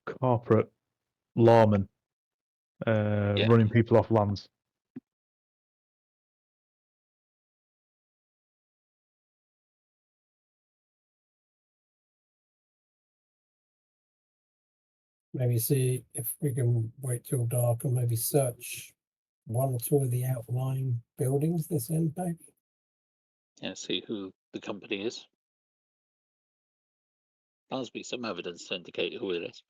corporate lawmen running people off lands. Maybe see if we can wait till dark and maybe search one or two of the outlying buildings this end back. Yeah, see who the company is. must be some evidence to indicate who it is.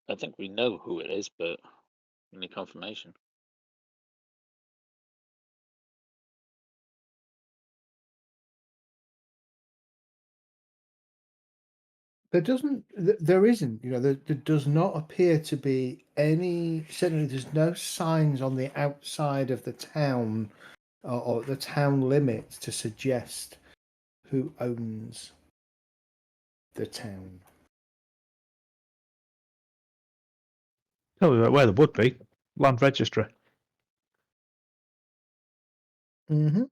I think we know who it is, but we need confirmation. There isn't, there does not appear to be any, certainly there's no signs on the outside of the town or the town limits to suggest who owns the town. Tell me where there would be. Land registry. Mm-hmm.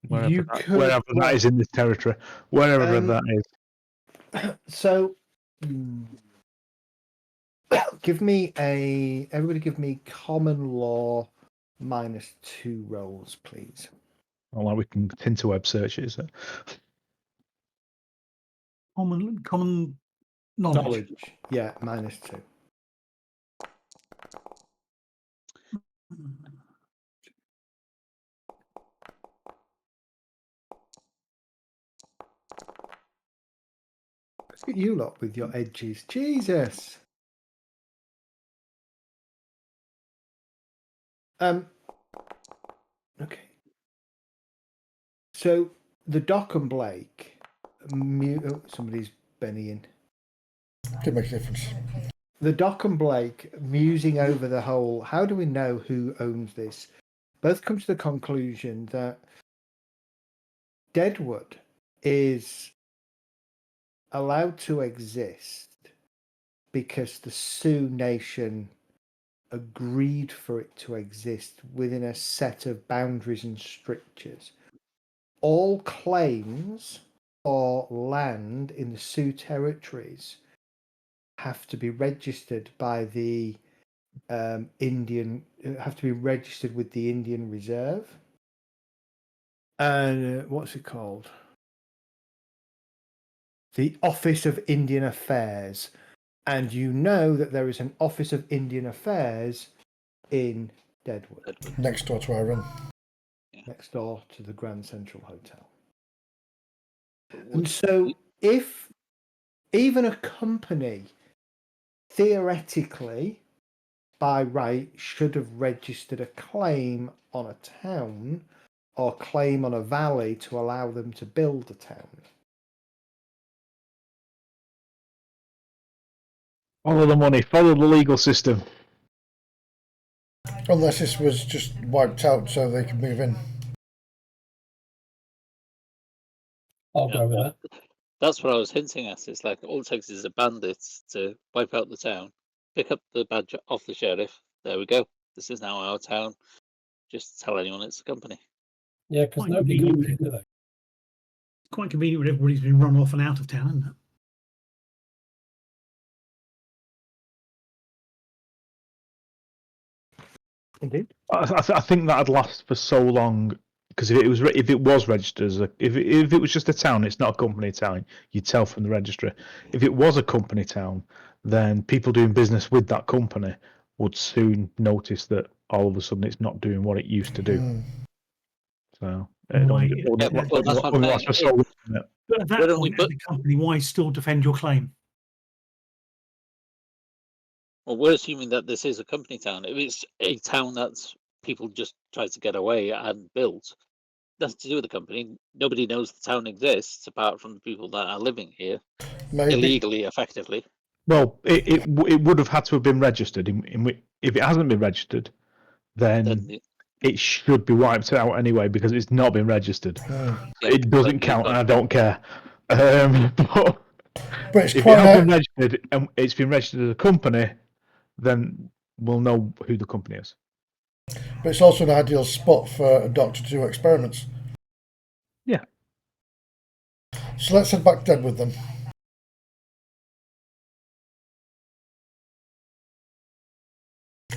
Wherever that is in this territory. Wherever that is. So, everybody give me common law -2 rolls, please. Well, we can interweb search it, is it? Common knowledge. Yeah, -2. Look at you lot with your edges. Jesus. Okay. So the Dock and Blake. Somebody's Benny-ing. Could make a difference. The Dock and Blake musing over the whole. How do we know who owns this? Both come to the conclusion that Deadwood is allowed to exist because the Sioux Nation agreed for it to exist within a set of boundaries and strictures. All claims for land in the Sioux territories have to be registered by the Indian, have to be registered with the Indian Reserve. And what's it called? The Office of Indian Affairs. And you know that there is an Office of Indian Affairs in Deadwood. Next door to our run. Next door to the Grand Central Hotel. And so if even a company theoretically by right should have registered a claim on a town or claim on a valley to allow them to build a town. Follow the money, follow the legal system. Unless this was just wiped out so they could move in. I'll go with that. That's what I was hinting at. It's like all it takes is a bandit to wipe out the town, pick up the badge off the sheriff. There we go. This is now our town. Just tell anyone it's a company. Yeah, because nobody comes in, do they? Quite convenient when everybody's been run off and out of town, isn't it? Indeed. I think that'd last for so long because if it was registered as if it was just a town, it's not a company town. You'd tell from the registry. If it was a company town, then people doing business with that company would soon notice that all of a sudden it's not doing what it used to do. So it only lasts for so long. But at that point, as a company, why still defend your claim? Well, we're assuming that this is a company town. If it's a town that's people just try to get away and built, nothing to do with the company. Nobody knows the town exists apart from the people that are living here illegally, effectively. Well, it would have had to have been registered. If it hasn't been registered, then it should be wiped out anyway because it's not been registered. It doesn't count, and I don't care. But it's if quite it has been registered and it's been registered as a company, then we'll know who the company is. But it's also an ideal spot for a doctor to do experiments. Yeah. So let's head back to Deadwood then.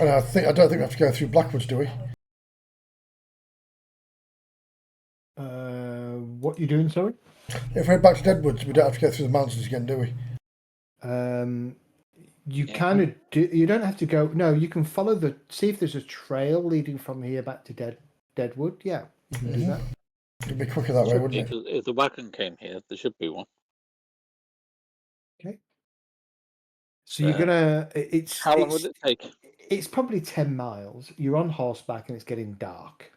And I don't think we have to go through Blackwoods, do we? What are you doing, sorry? If we head back to Deadwoods, we don't have to go through the mountains again, do we? You kind of do. You don't have to go. No, you can follow see if there's a trail leading from here back to Deadwood. Yeah, You can do that. It'd be quicker that way, wouldn't it? Because if the wagon came here, there should be one. Okay. So you're gonna. How long would it take? It's probably 10 miles. You're on horseback and it's getting dark.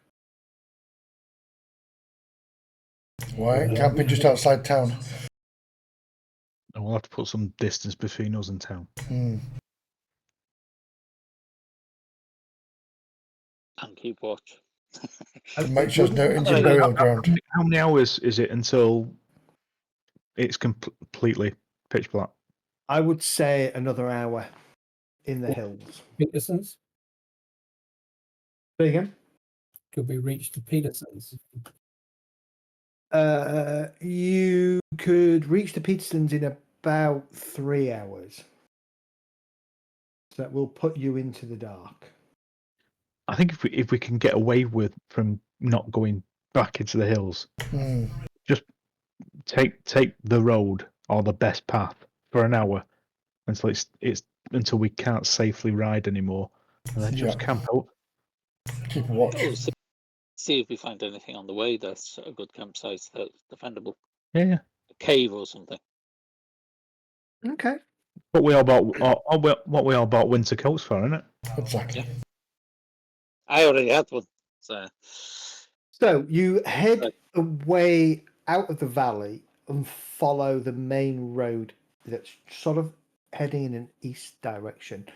Why? Camping just outside town. And we'll have to put some distance between us and town. Hmm. And keep watch. And make sure there's no Indian burial ground. How many hours is it until it's completely pitch black? I would say another hour in the hills. Peterson's? Say again? Could we reach the Peterson's? You could reach the Petersons in about 3 hours. So that will put you into the dark. I think if we can get away from not going back into the hills, just take the road or the best path for an hour until it's until we can't safely ride anymore, and then just camp out. Keep a watch. Oh, see if we find anything on the way that's a good campsite that's defendable. Yeah. A cave or something. Okay. What we all bought winter coats for, isn't it? Exactly. Yeah. I already had one. So you head away out of the valley and follow the main road that's sort of heading in an east direction.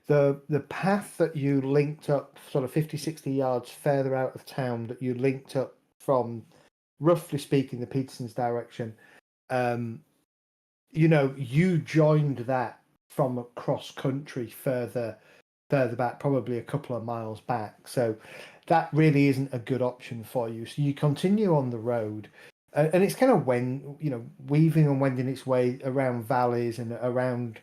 The path that you linked up sort of 50, 60 yards further out of town, that you linked up from, roughly speaking, the Petersons direction, you joined that from across country further back, probably a couple of miles back. So that really isn't a good option for you. So you continue on the road, and it's kind of weaving and wending its way around valleys and around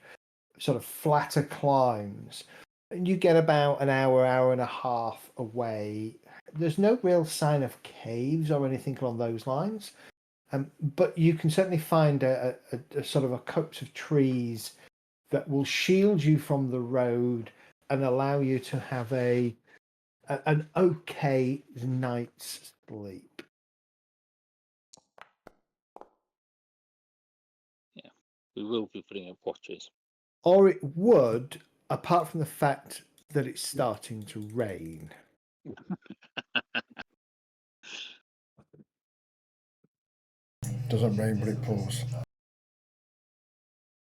sort of flatter climbs. And you get about an hour and a half away. There's no real sign of caves or anything along those lines. But you can certainly find a sort of a copse of trees that will shield you from the road and allow you to have an okay night's sleep. Yeah, we will be putting up watches. Or it would, apart from the fact that it's starting to rain. Doesn't rain, but it pours.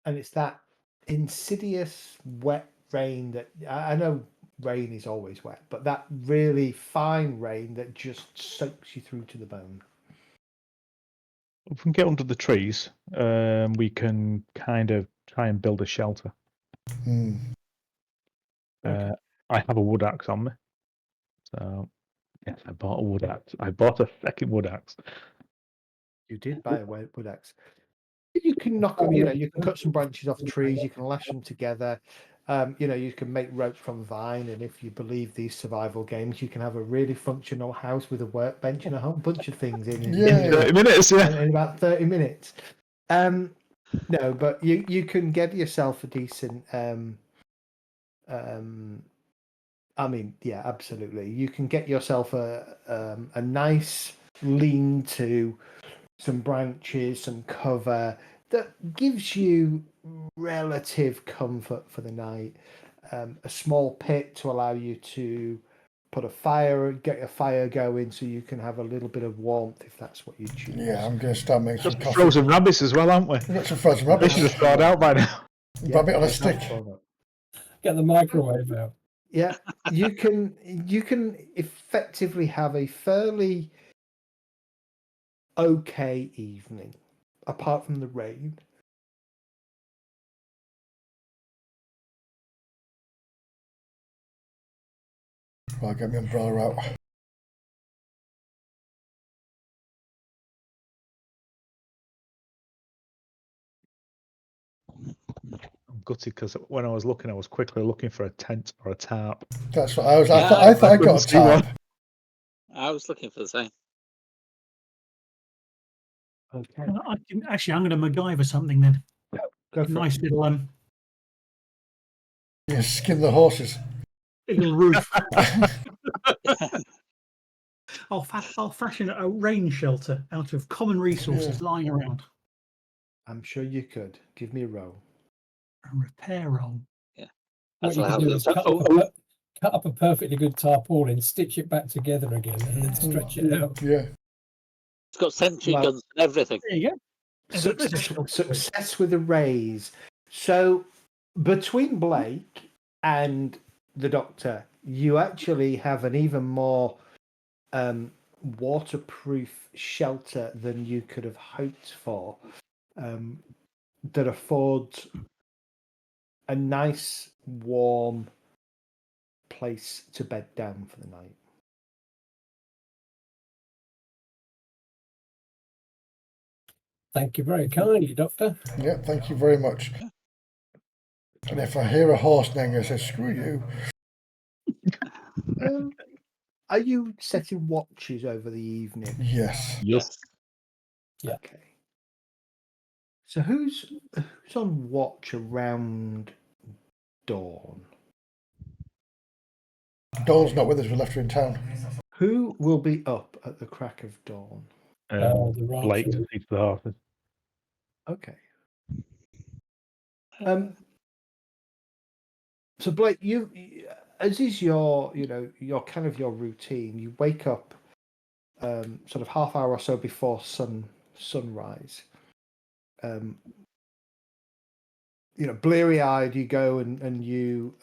And it's that insidious wet rain that I know rain is always wet, but that really fine rain that just soaks you through to the bone. If we can get under the trees, we can kind of try and build a shelter. Okay. I have a wood axe on me, so yes, I bought a wood axe. I bought a second wood axe. You did buy a wood axe. You can knock them, you can cut some branches off trees, you can lash them together. You can make ropes from vine, and if you believe these survival games, you can have a really functional house with a workbench and a whole bunch of things in 30 minutes, yeah. in about 30 minutes. No, but you can get yourself a decent absolutely. You can get yourself a nice lean-to, some branches, some cover that gives you relative comfort for the night. A small pit to allow you to put a fire, get a fire going, so you can have a little bit of warmth if that's what you choose. Yeah, I'm going to start making some coffee. Frozen rabbits as well, aren't we? We've got some frozen They rabbits. should have thawed out by now. Rabbit on a stick. Get the microwave out. Yeah, you can effectively have a fairly okay evening, apart from the rain. I'll get my umbrella out. I'm gutted because when I was looking, I was quickly looking for a tent or a tarp. That's what I was. I Yeah, thought I couldn't got a see one. tarp. I was looking for the same. Okay, I'm going to MacGyver something then. go for Nice it. little Yeah, skin the horses. little roof. I'll fashion a rain shelter out of common resources lying around. I'm sure you could. Give me a roll. A repair roll. What That's you what can do happens. is cut up a perfectly good tarpaulin, stitch it back together again, and then stretch it out. Yeah. It's got sentry Well- guns and everything. There you go. There's a Success, shelter. success with a raise. So between Blake and the Doctor, you actually have an even more waterproof shelter than you could have hoped for. That affords a nice, warm place to bed down for the night. Thank you very kindly, Doctor. Yeah, thank you very much. And if I hear a horse neighing, I say, screw you. Are you setting watches over the evening? Yes. Yes. Yeah. Okay. So who's on watch around dawn? Dawn's not with us, we left her in town. Who will be up at the crack of dawn? The Blake rancher. to teach the horses. Okay. So Blake, as is your your kind of your routine, you wake up sort of half hour or so before sunrise. Bleary eyed, you go and you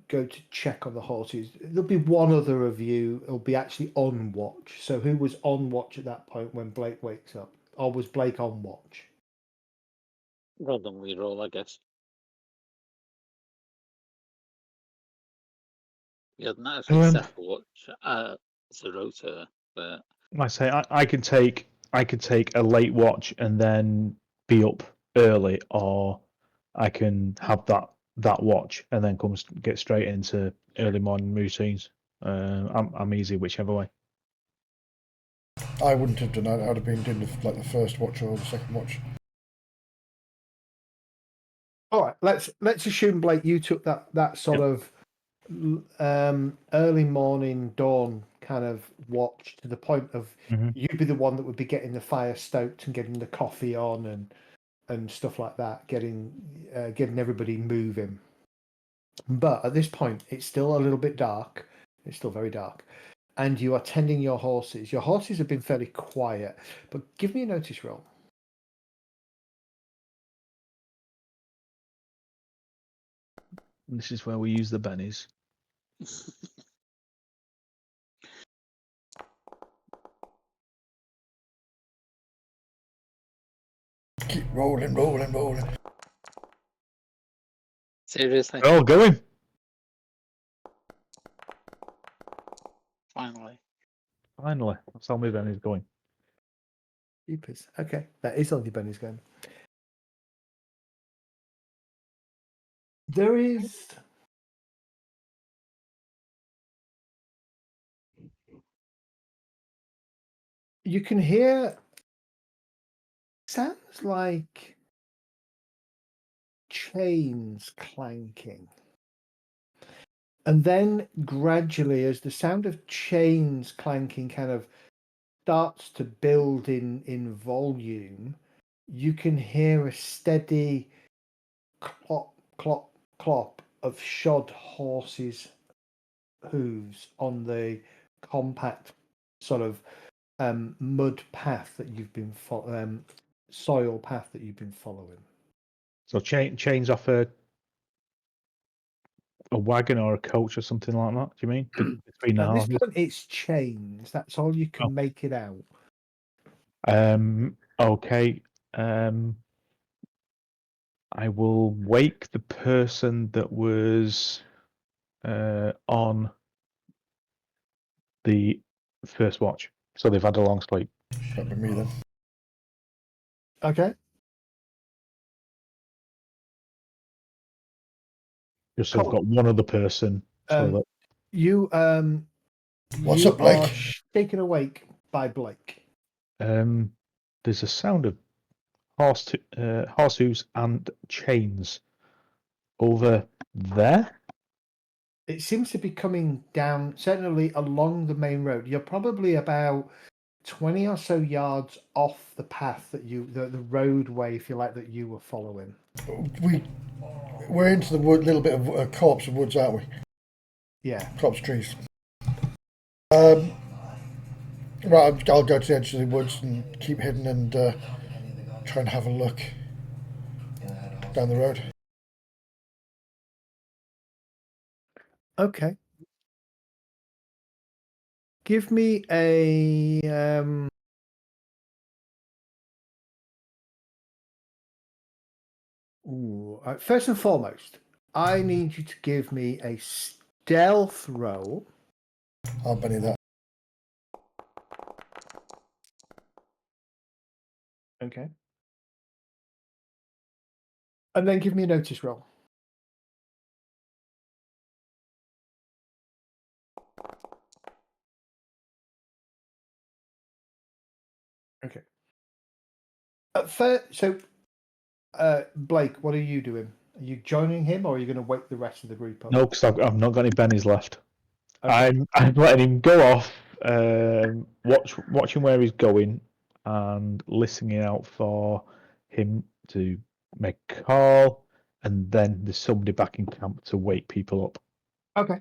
go to check on the horses. There'll be one other of you who'll be actually on watch. So who was on watch at that point when Blake wakes up? Or was Blake on watch? Random reroll, I guess. We hadn't actually set a watch as a rota, but I say I could take a late watch and then be up early, or I can have that watch and then get straight into early morning routines. I'm easy whichever way. I wouldn't have done that. I'd have been doing the first watch or the second watch. All right, let's assume Blake, you took that sort of early morning dawn kind of watch to the point of you'd be the one that would be getting the fire stoked and getting the coffee on and stuff like that, getting everybody moving. But at this point, it's still a little bit dark. It's still very dark, and you are tending your horses. Your horses have been fairly quiet, but give me a notice roll. This is where we use the bennies. Keep rolling. seriously, They're all going. finally. That's how my bennies going. Jeepers. Okay, that is only Benny's going. There is. You can hear. Sounds like chains clanking. And then gradually, as the sound of chains clanking kind of starts to build in volume, you can hear a steady clop, clop, clop of shod horses' hooves on the compact sort of mud path that you've been soil path that you've been following. So chains off a wagon or a coach or something like that. Do you mean between the At this halves? point, it's chains. That's all you can make it out. Okay. I will wake the person that was on the first watch. So they've had a long sleep. That'd be me then. Okay. Just so I've got one other person. So that You What's you up, Blake? are shaken awake by Blake. there's a sound of horse hooves and chains over there. it seems to be coming down, certainly along the main road. You're probably about 20 or so yards off the path that the roadway, if you like, that you were following. We're into the wood, little bit of a copse of woods, aren't we? Yeah. Copse trees. Right, I'll go to the edge of the woods and keep hidden and try and have a look down the road. Okay. Give me a first and foremost, I need you to give me a stealth roll. I'll bunny that. Okay. And then give me a notice roll. Okay. So, Blake, what are you doing? Are you joining him, or are you going to wake the rest of the group up? No, because I've not got any bennies left. Okay. I'm letting him go off, watching where he's going, and listening out for him to make a call, and then there's somebody back in camp to wake people up. Okay.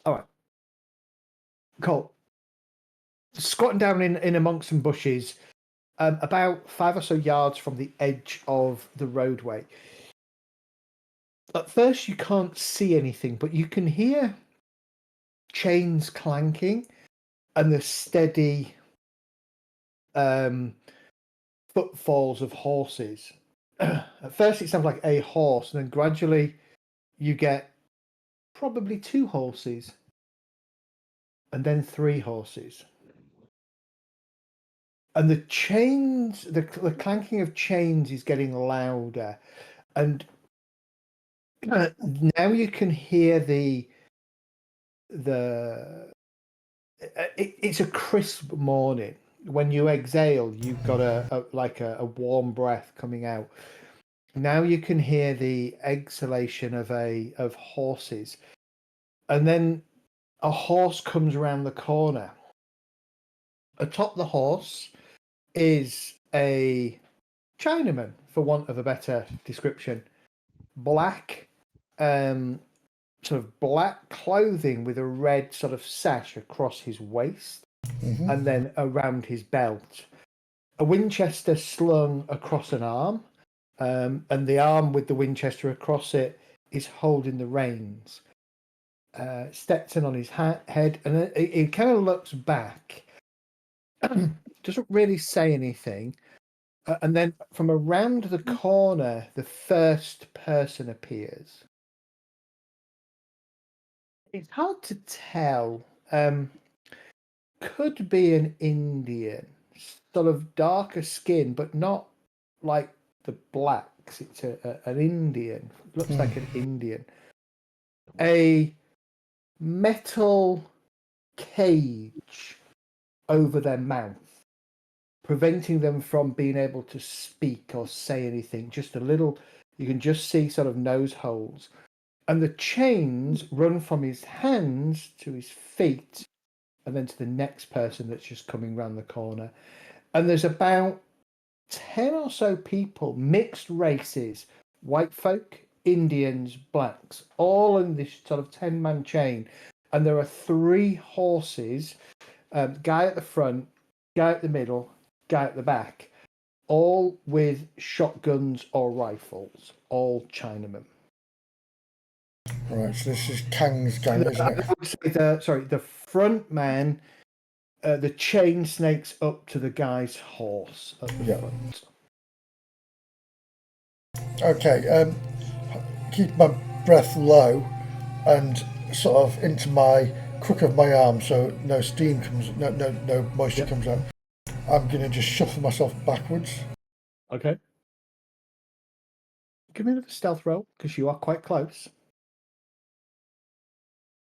All right. Cool. Squatting down in amongst some bushes, about 5 or so yards from the edge of the roadway. At first, you can't see anything, but you can hear chains clanking and the steady footfalls of horses. At first, it sounds like a horse, and then gradually you get probably 2 horses, and then 3 horses. And the chains, the clanking of chains is getting louder, and now you can hear it's a crisp morning. When you exhale, you've got a warm breath coming out. Now you can hear the exhalation of horses, and then a horse comes around the corner. Atop the horse is a Chinaman, for want of a better description. Black, sort of black clothing with a red sort of sash across his waist, and then around his belt. A Winchester slung across an arm, and the arm with the Winchester across it is holding the reins. Stetson on his head, and he kind of looks back. Doesn't really say anything. And then from around the corner, the first person appears. It's hard to tell. Could be an Indian, sort of darker skin, but not like the blacks. It's an Indian. Looks like an Indian. A metal cage over their mouth, preventing them from being able to speak or say anything. Just a little, you can just see sort of nose holes. And the chains run from his hands to his feet, and then to the next person that's just coming round the corner. And there's about 10 or so people, mixed races, white folk, Indians, blacks, all in this sort of 10-man chain. And there are 3 horses, guy at the front, guy at the middle, guy at the back, all with shotguns or rifles, all Chinamen. Right, so this is Kang's gang, isn't it? I would say the front man, the chain snakes up to the guy's horse at the front. Okay, keep my breath low and sort of into my crook of my arm, so no steam comes, no moisture comes out. I'm gonna just shuffle myself backwards. Okay. Give me another stealth roll, because you are quite close.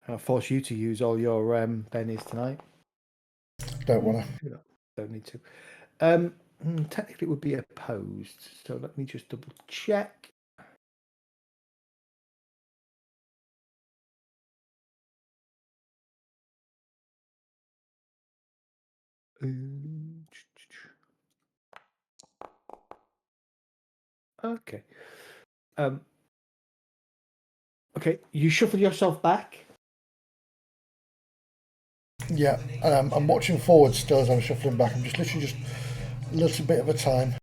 I'll force you to use all your bennies tonight. Don't wanna. Don't need to. Technically, it would be opposed. So let me just double check. Okay. Okay, you shuffle yourself back. Yeah, and I'm watching forward still as I'm shuffling back. I'm just literally just a little bit of a time.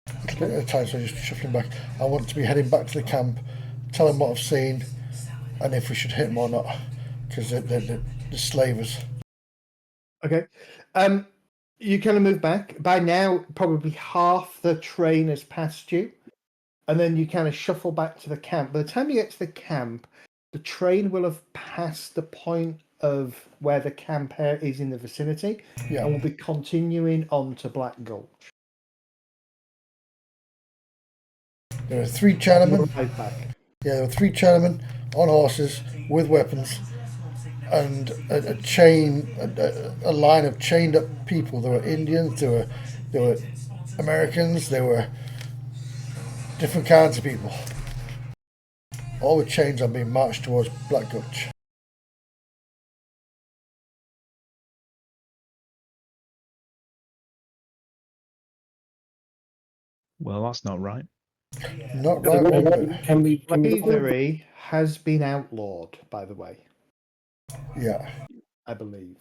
A little bit at a time, so I'm just shuffling back. I want to be heading back to the camp, tell them what I've seen, and if we should hit them or not, because they're the slavers. Okay. You kind of move back. By now, probably half the train has passed you. And then you kind of shuffle back to the camp. By the time you get to the camp, the train will have passed the point of where the camp is in the vicinity Yeah. and will be continuing on to Black Gulch. There are 3 Chinamen. Right back. Yeah, there were 3 Chinamen on horses with weapons, and a chain, a line of chained up people. There were Indians, there were Americans, there were different kinds of people. All with chains on, being marched towards Black Gulch. Well, that's not right. Not right, but Can we Slavery has been outlawed, by the way, yeah. I believe.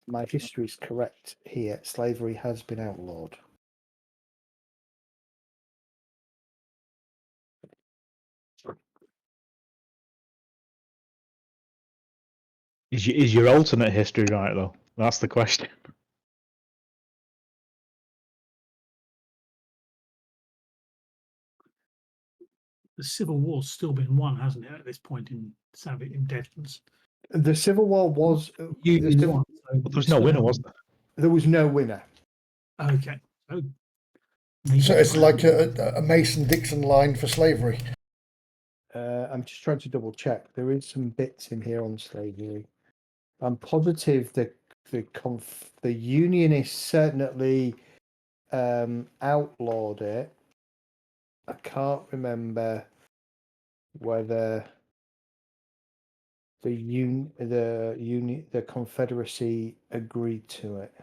My history is correct here. Slavery has been outlawed. Is your alternate history right though? That's the question. The Civil War's still been won, hasn't it, at this point in Deadlands? The Civil War was... You- the Civil- Won, so But there was no winner, was there? there was no winner. Okay. So So it's like a Mason-Dixon line for slavery. I'm just trying to double check. There is some bits in here on slavery. I'm positive the Unionists certainly outlawed it. I can't remember whether the Confederacy agreed to it.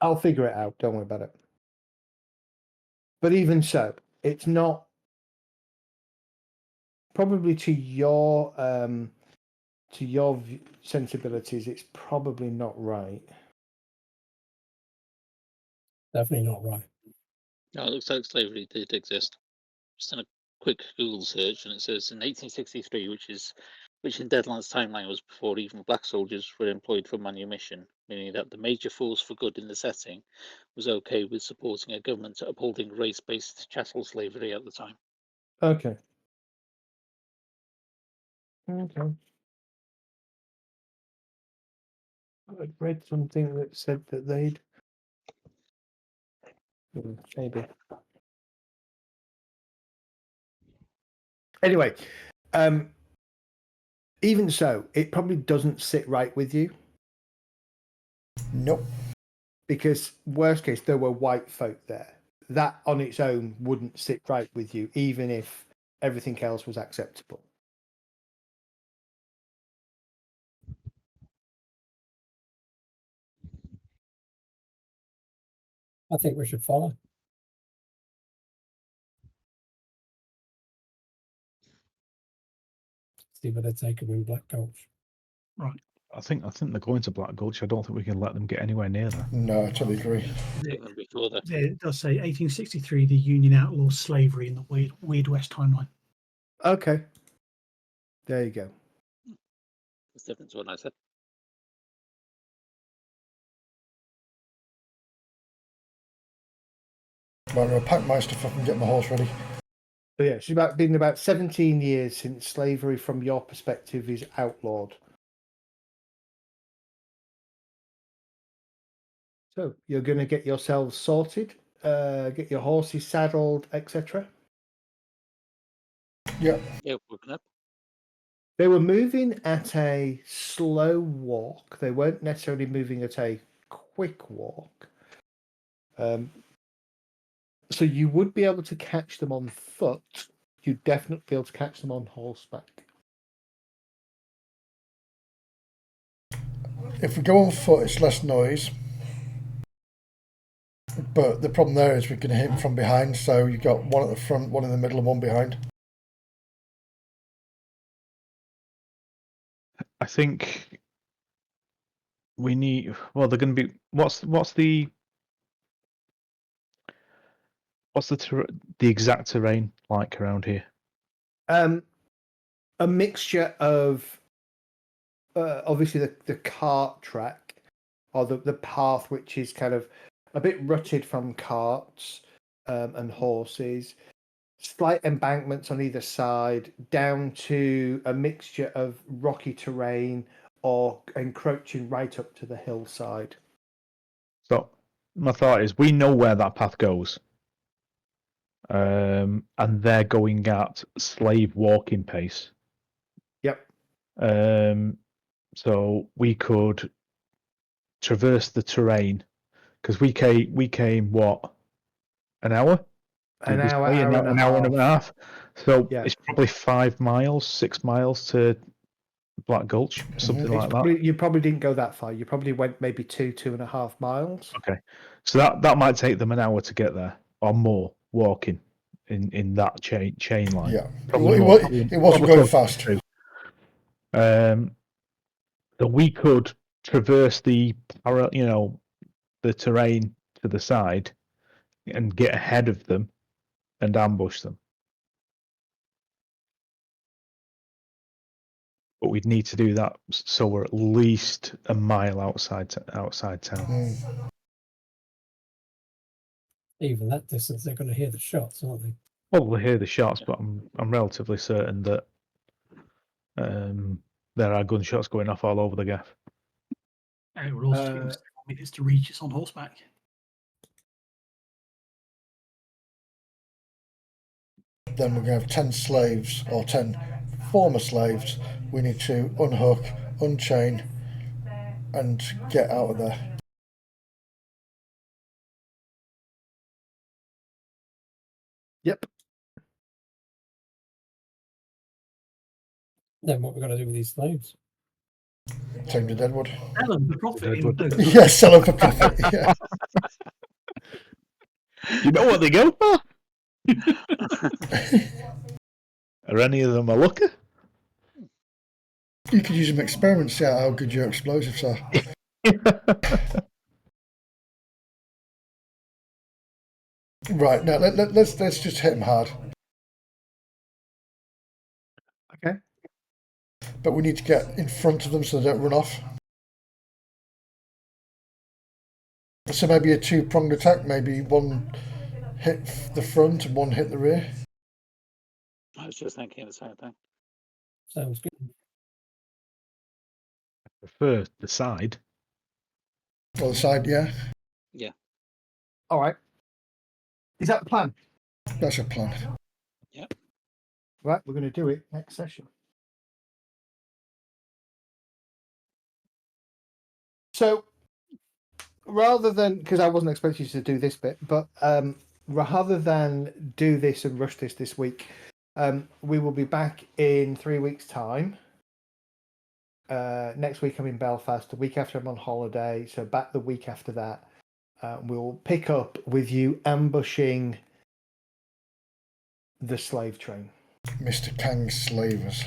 I'll figure it out. Don't worry about it. But even so, it's not probably to your sensibilities. It's probably not right. Definitely not right. No, it looks like slavery did exist. Just done a quick Google search, and it says in 1863, which in Deadlands' timeline was before even black soldiers were employed for manumission, meaning that the major force for good in the setting was okay with supporting a government upholding race-based chattel slavery at the time. Okay. Okay. I'd read something that said that they'd maybe. Anyway, even so, it probably doesn't sit right with you Nope. because worst case, there were white folk there. That on its own wouldn't sit right with you, even if everything else was acceptable. I think we should follow. See where they take them in Black Gulch. right. I think they're going to Black Gulch. I don't think we can let them get anywhere near there. No, I totally agree. And before that, It does say 1863, the Union outlaws slavery in the Weird West timeline. Okay. There you go. it's different to what I said. Right, I'll pack my stuff up and get my horse ready. So yeah, it's been about 17 years since slavery, from your perspective, is outlawed. So you're going to get yourselves sorted, get your horses saddled, etc. Yeah. Yeah, working up. They were moving at a slow walk. They weren't necessarily moving at a quick walk. So you would be able to catch them on foot. You'd definitely be able to catch them on horseback. If we go on foot, it's less noise. But the problem there is we can hit him from behind, so you've got one at the front, one in the middle, and one behind. I think we need. Well, they're going to be. What's the exact terrain like around here? A mixture of obviously the cart track or the path, which is kind of a bit rutted from carts and horses, slight embankments on either side, down to a mixture of rocky terrain or encroaching right up to the hillside. So my thought is, we know where that path goes, and they're going at slave walking pace. Yep. So we could traverse the terrain because we came what, an hour? An Did we hour, say hour and a an hour and a half? So Yeah. it's probably 5 miles, 6 miles to Black Gulch, something like that. You probably didn't go that far. You probably went maybe 2.5 miles. Okay, so that might take them an hour to get there or more walking in that chain line. Yeah, Probably it more, wasn't going fast. So we could traverse the terrain to the side and get ahead of them and ambush them. But we'd need to do that so we're at least a mile outside town. Even that distance, they're going to hear the shots, aren't they? Well, we'll hear the shots, but I'm relatively certain that there are gunshots going off all over the gaff. And it will also take them several minutes to reach us on horseback. Then we're going to have 10 slaves or 10 former slaves. We need to unhook, unchain, and get out of there. Yep. Then what we're going to do with these slaves? Take them to Deadwood. Sell them for profit. Deadwood. Yeah, sell them for profit. Yeah. You know what they go for? Are any of them a looker? You could use them experiments, see how good your explosives are. Right, now let's just hit them hard. Okay. But we need to get in front of them so they don't run off. So maybe a two-pronged attack, maybe one hit the front and one hit the rear. I was just thinking the same thing. Sounds good. I prefer the side. Or the side, yeah. Yeah. All right. Is that the plan? That's a plan. Right, we're going to do it next session. So, rather than, because I wasn't expecting you to do this bit, but rather than do this and rush this week, we will be back in 3 weeks' time. Next week I'm in Belfast. The week after I'm on holiday, so back the week after that. We'll pick up with you ambushing the slave train. Mr. Kang's slavers.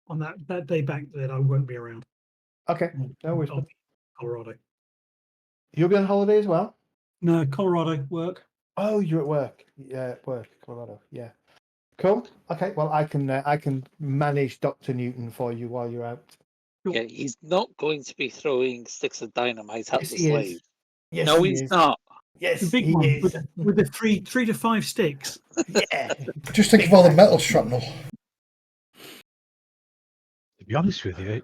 On that day back then, I won't be around. Okay, no worries. I'll be in Colorado. You'll be on holiday as well? No, Colorado work. Oh, you're at work. Yeah, at work, Colorado. Yeah. Cool. Okay. Well, I can manage Dr. Newton for you while you're out. Yeah, he's not going to be throwing sticks of dynamite at Yes, the he is. slaves. Yes, No, he he's is. not. Yes, The big he one is. with the three to five sticks. Yeah. Just think of all the metal shrapnel. To be honest with you,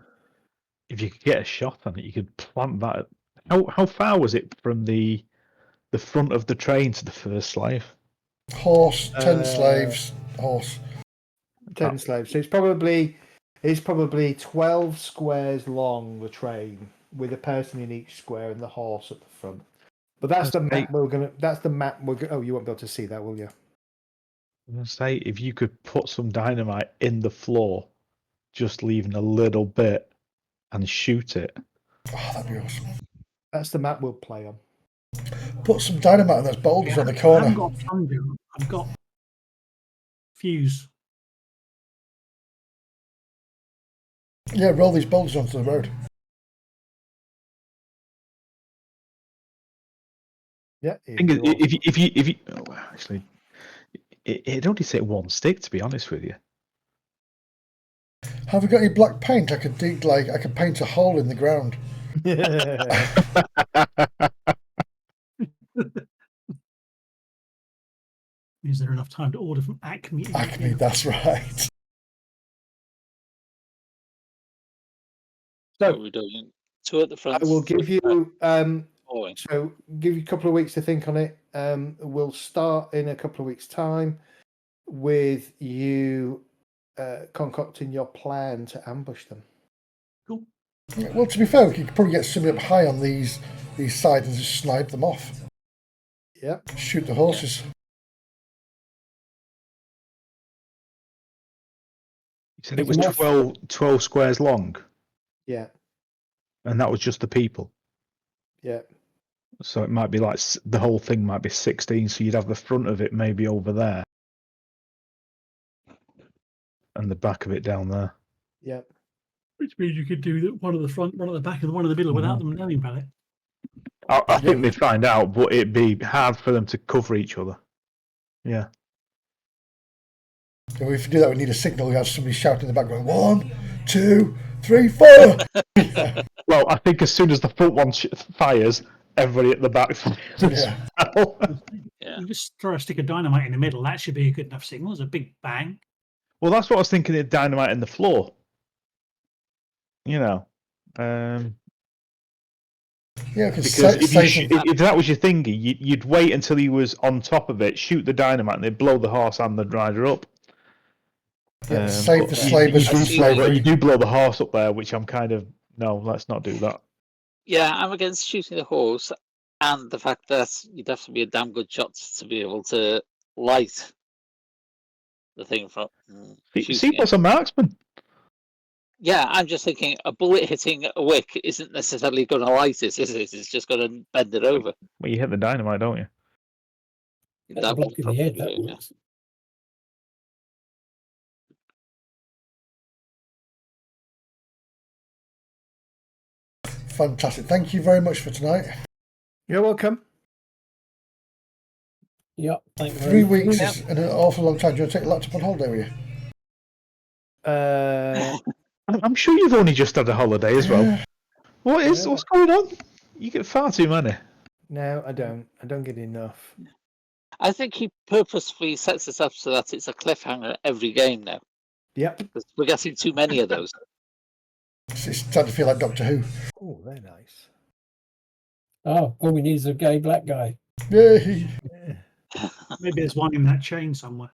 if you could get a shot on it, you could plant that. How far was it from the front of the train to the first slave? Horse, 10 slaves, horse. 10 slaves. So it's probably 12 squares long, the train, with a person in each square and the horse at the front. But that's the map we're gonna. That's the map we're gonna. Oh, you won't be able to see that, will you? I'm gonna say if you could put some dynamite in the floor, just leaving a little bit and shoot it. Oh, that'd be awesome. That's the map we'll play on. Put some dynamite on those boulders on the I corner. haven't got plunger. I've got fuse. Yeah, roll these boulders onto the road. Yeah. Thing is, if you oh, well, actually, it only take one stick, to be honest with you. Have we got any black paint? I could paint a hole in the ground. Is there enough time to order from Acme? Acme, that's right. So we're doing 2 at the front. I will give you Following. so give you a couple of weeks to think on it. We'll start in a couple of weeks' time with you concocting your plan to ambush them. Cool. Well, to be fair, we could probably get somebody up high on these sides and just snipe them off. Yep. Shoot the horses. You said it was 12 squares long, Yeah. and that was just the people. Yeah. So it might be like the whole thing might be 16. So you'd have the front of it maybe over there, and the back of it down there. Yeah. Which means you could do one at the front, one at the back, and one in the middle without them knowing about it. I think they'd find out, but it'd be hard for them to cover each other. Yeah. So if you do that, we need a signal. We have somebody shouting in the background, 1, 2, 3, 4. Well, I think as soon as the front one fires, everybody at the back fires as well. Yeah. You just throw a stick of dynamite in the middle. That should be a good enough signal. It's a big bang. Well, that's what I was thinking of dynamite in the floor. You know. Yeah, Because if that was your thingy, you'd wait until he was on top of it, shoot the dynamite, and they'd blow the horse and the rider up. Yeah, save the slavers from But slavery. you do blow the horse up there, which I'm kind of, no, let's not do that. Yeah, I'm against shooting the horse, and the fact that you'd have to be a damn good shot to be able to light the thing from shooting Seaport's it. a marksman. Yeah, I'm just thinking a bullet hitting a wick isn't necessarily going to light it, is it? It's just going to bend it over. Well, you hit the dynamite, don't you? That block would in the head, probably that do it, yeah. works. Fantastic. Thank you very much for tonight. You're welcome. Yep. Thank you 3 very much. weeks is an awful long time. Do you want to take the laptop on holiday with you? I'm sure you've only just had a holiday as well. Yeah. What's going on? You get far too many. No, I don't. I don't get enough. I think he purposefully sets us up so that it's a cliffhanger every game now. Yep. Because we're getting too many of those. It's starting to feel like Doctor Who. Oh, they're nice. Oh, all we need is a gay black guy. Yay! Maybe there's one in that chain somewhere.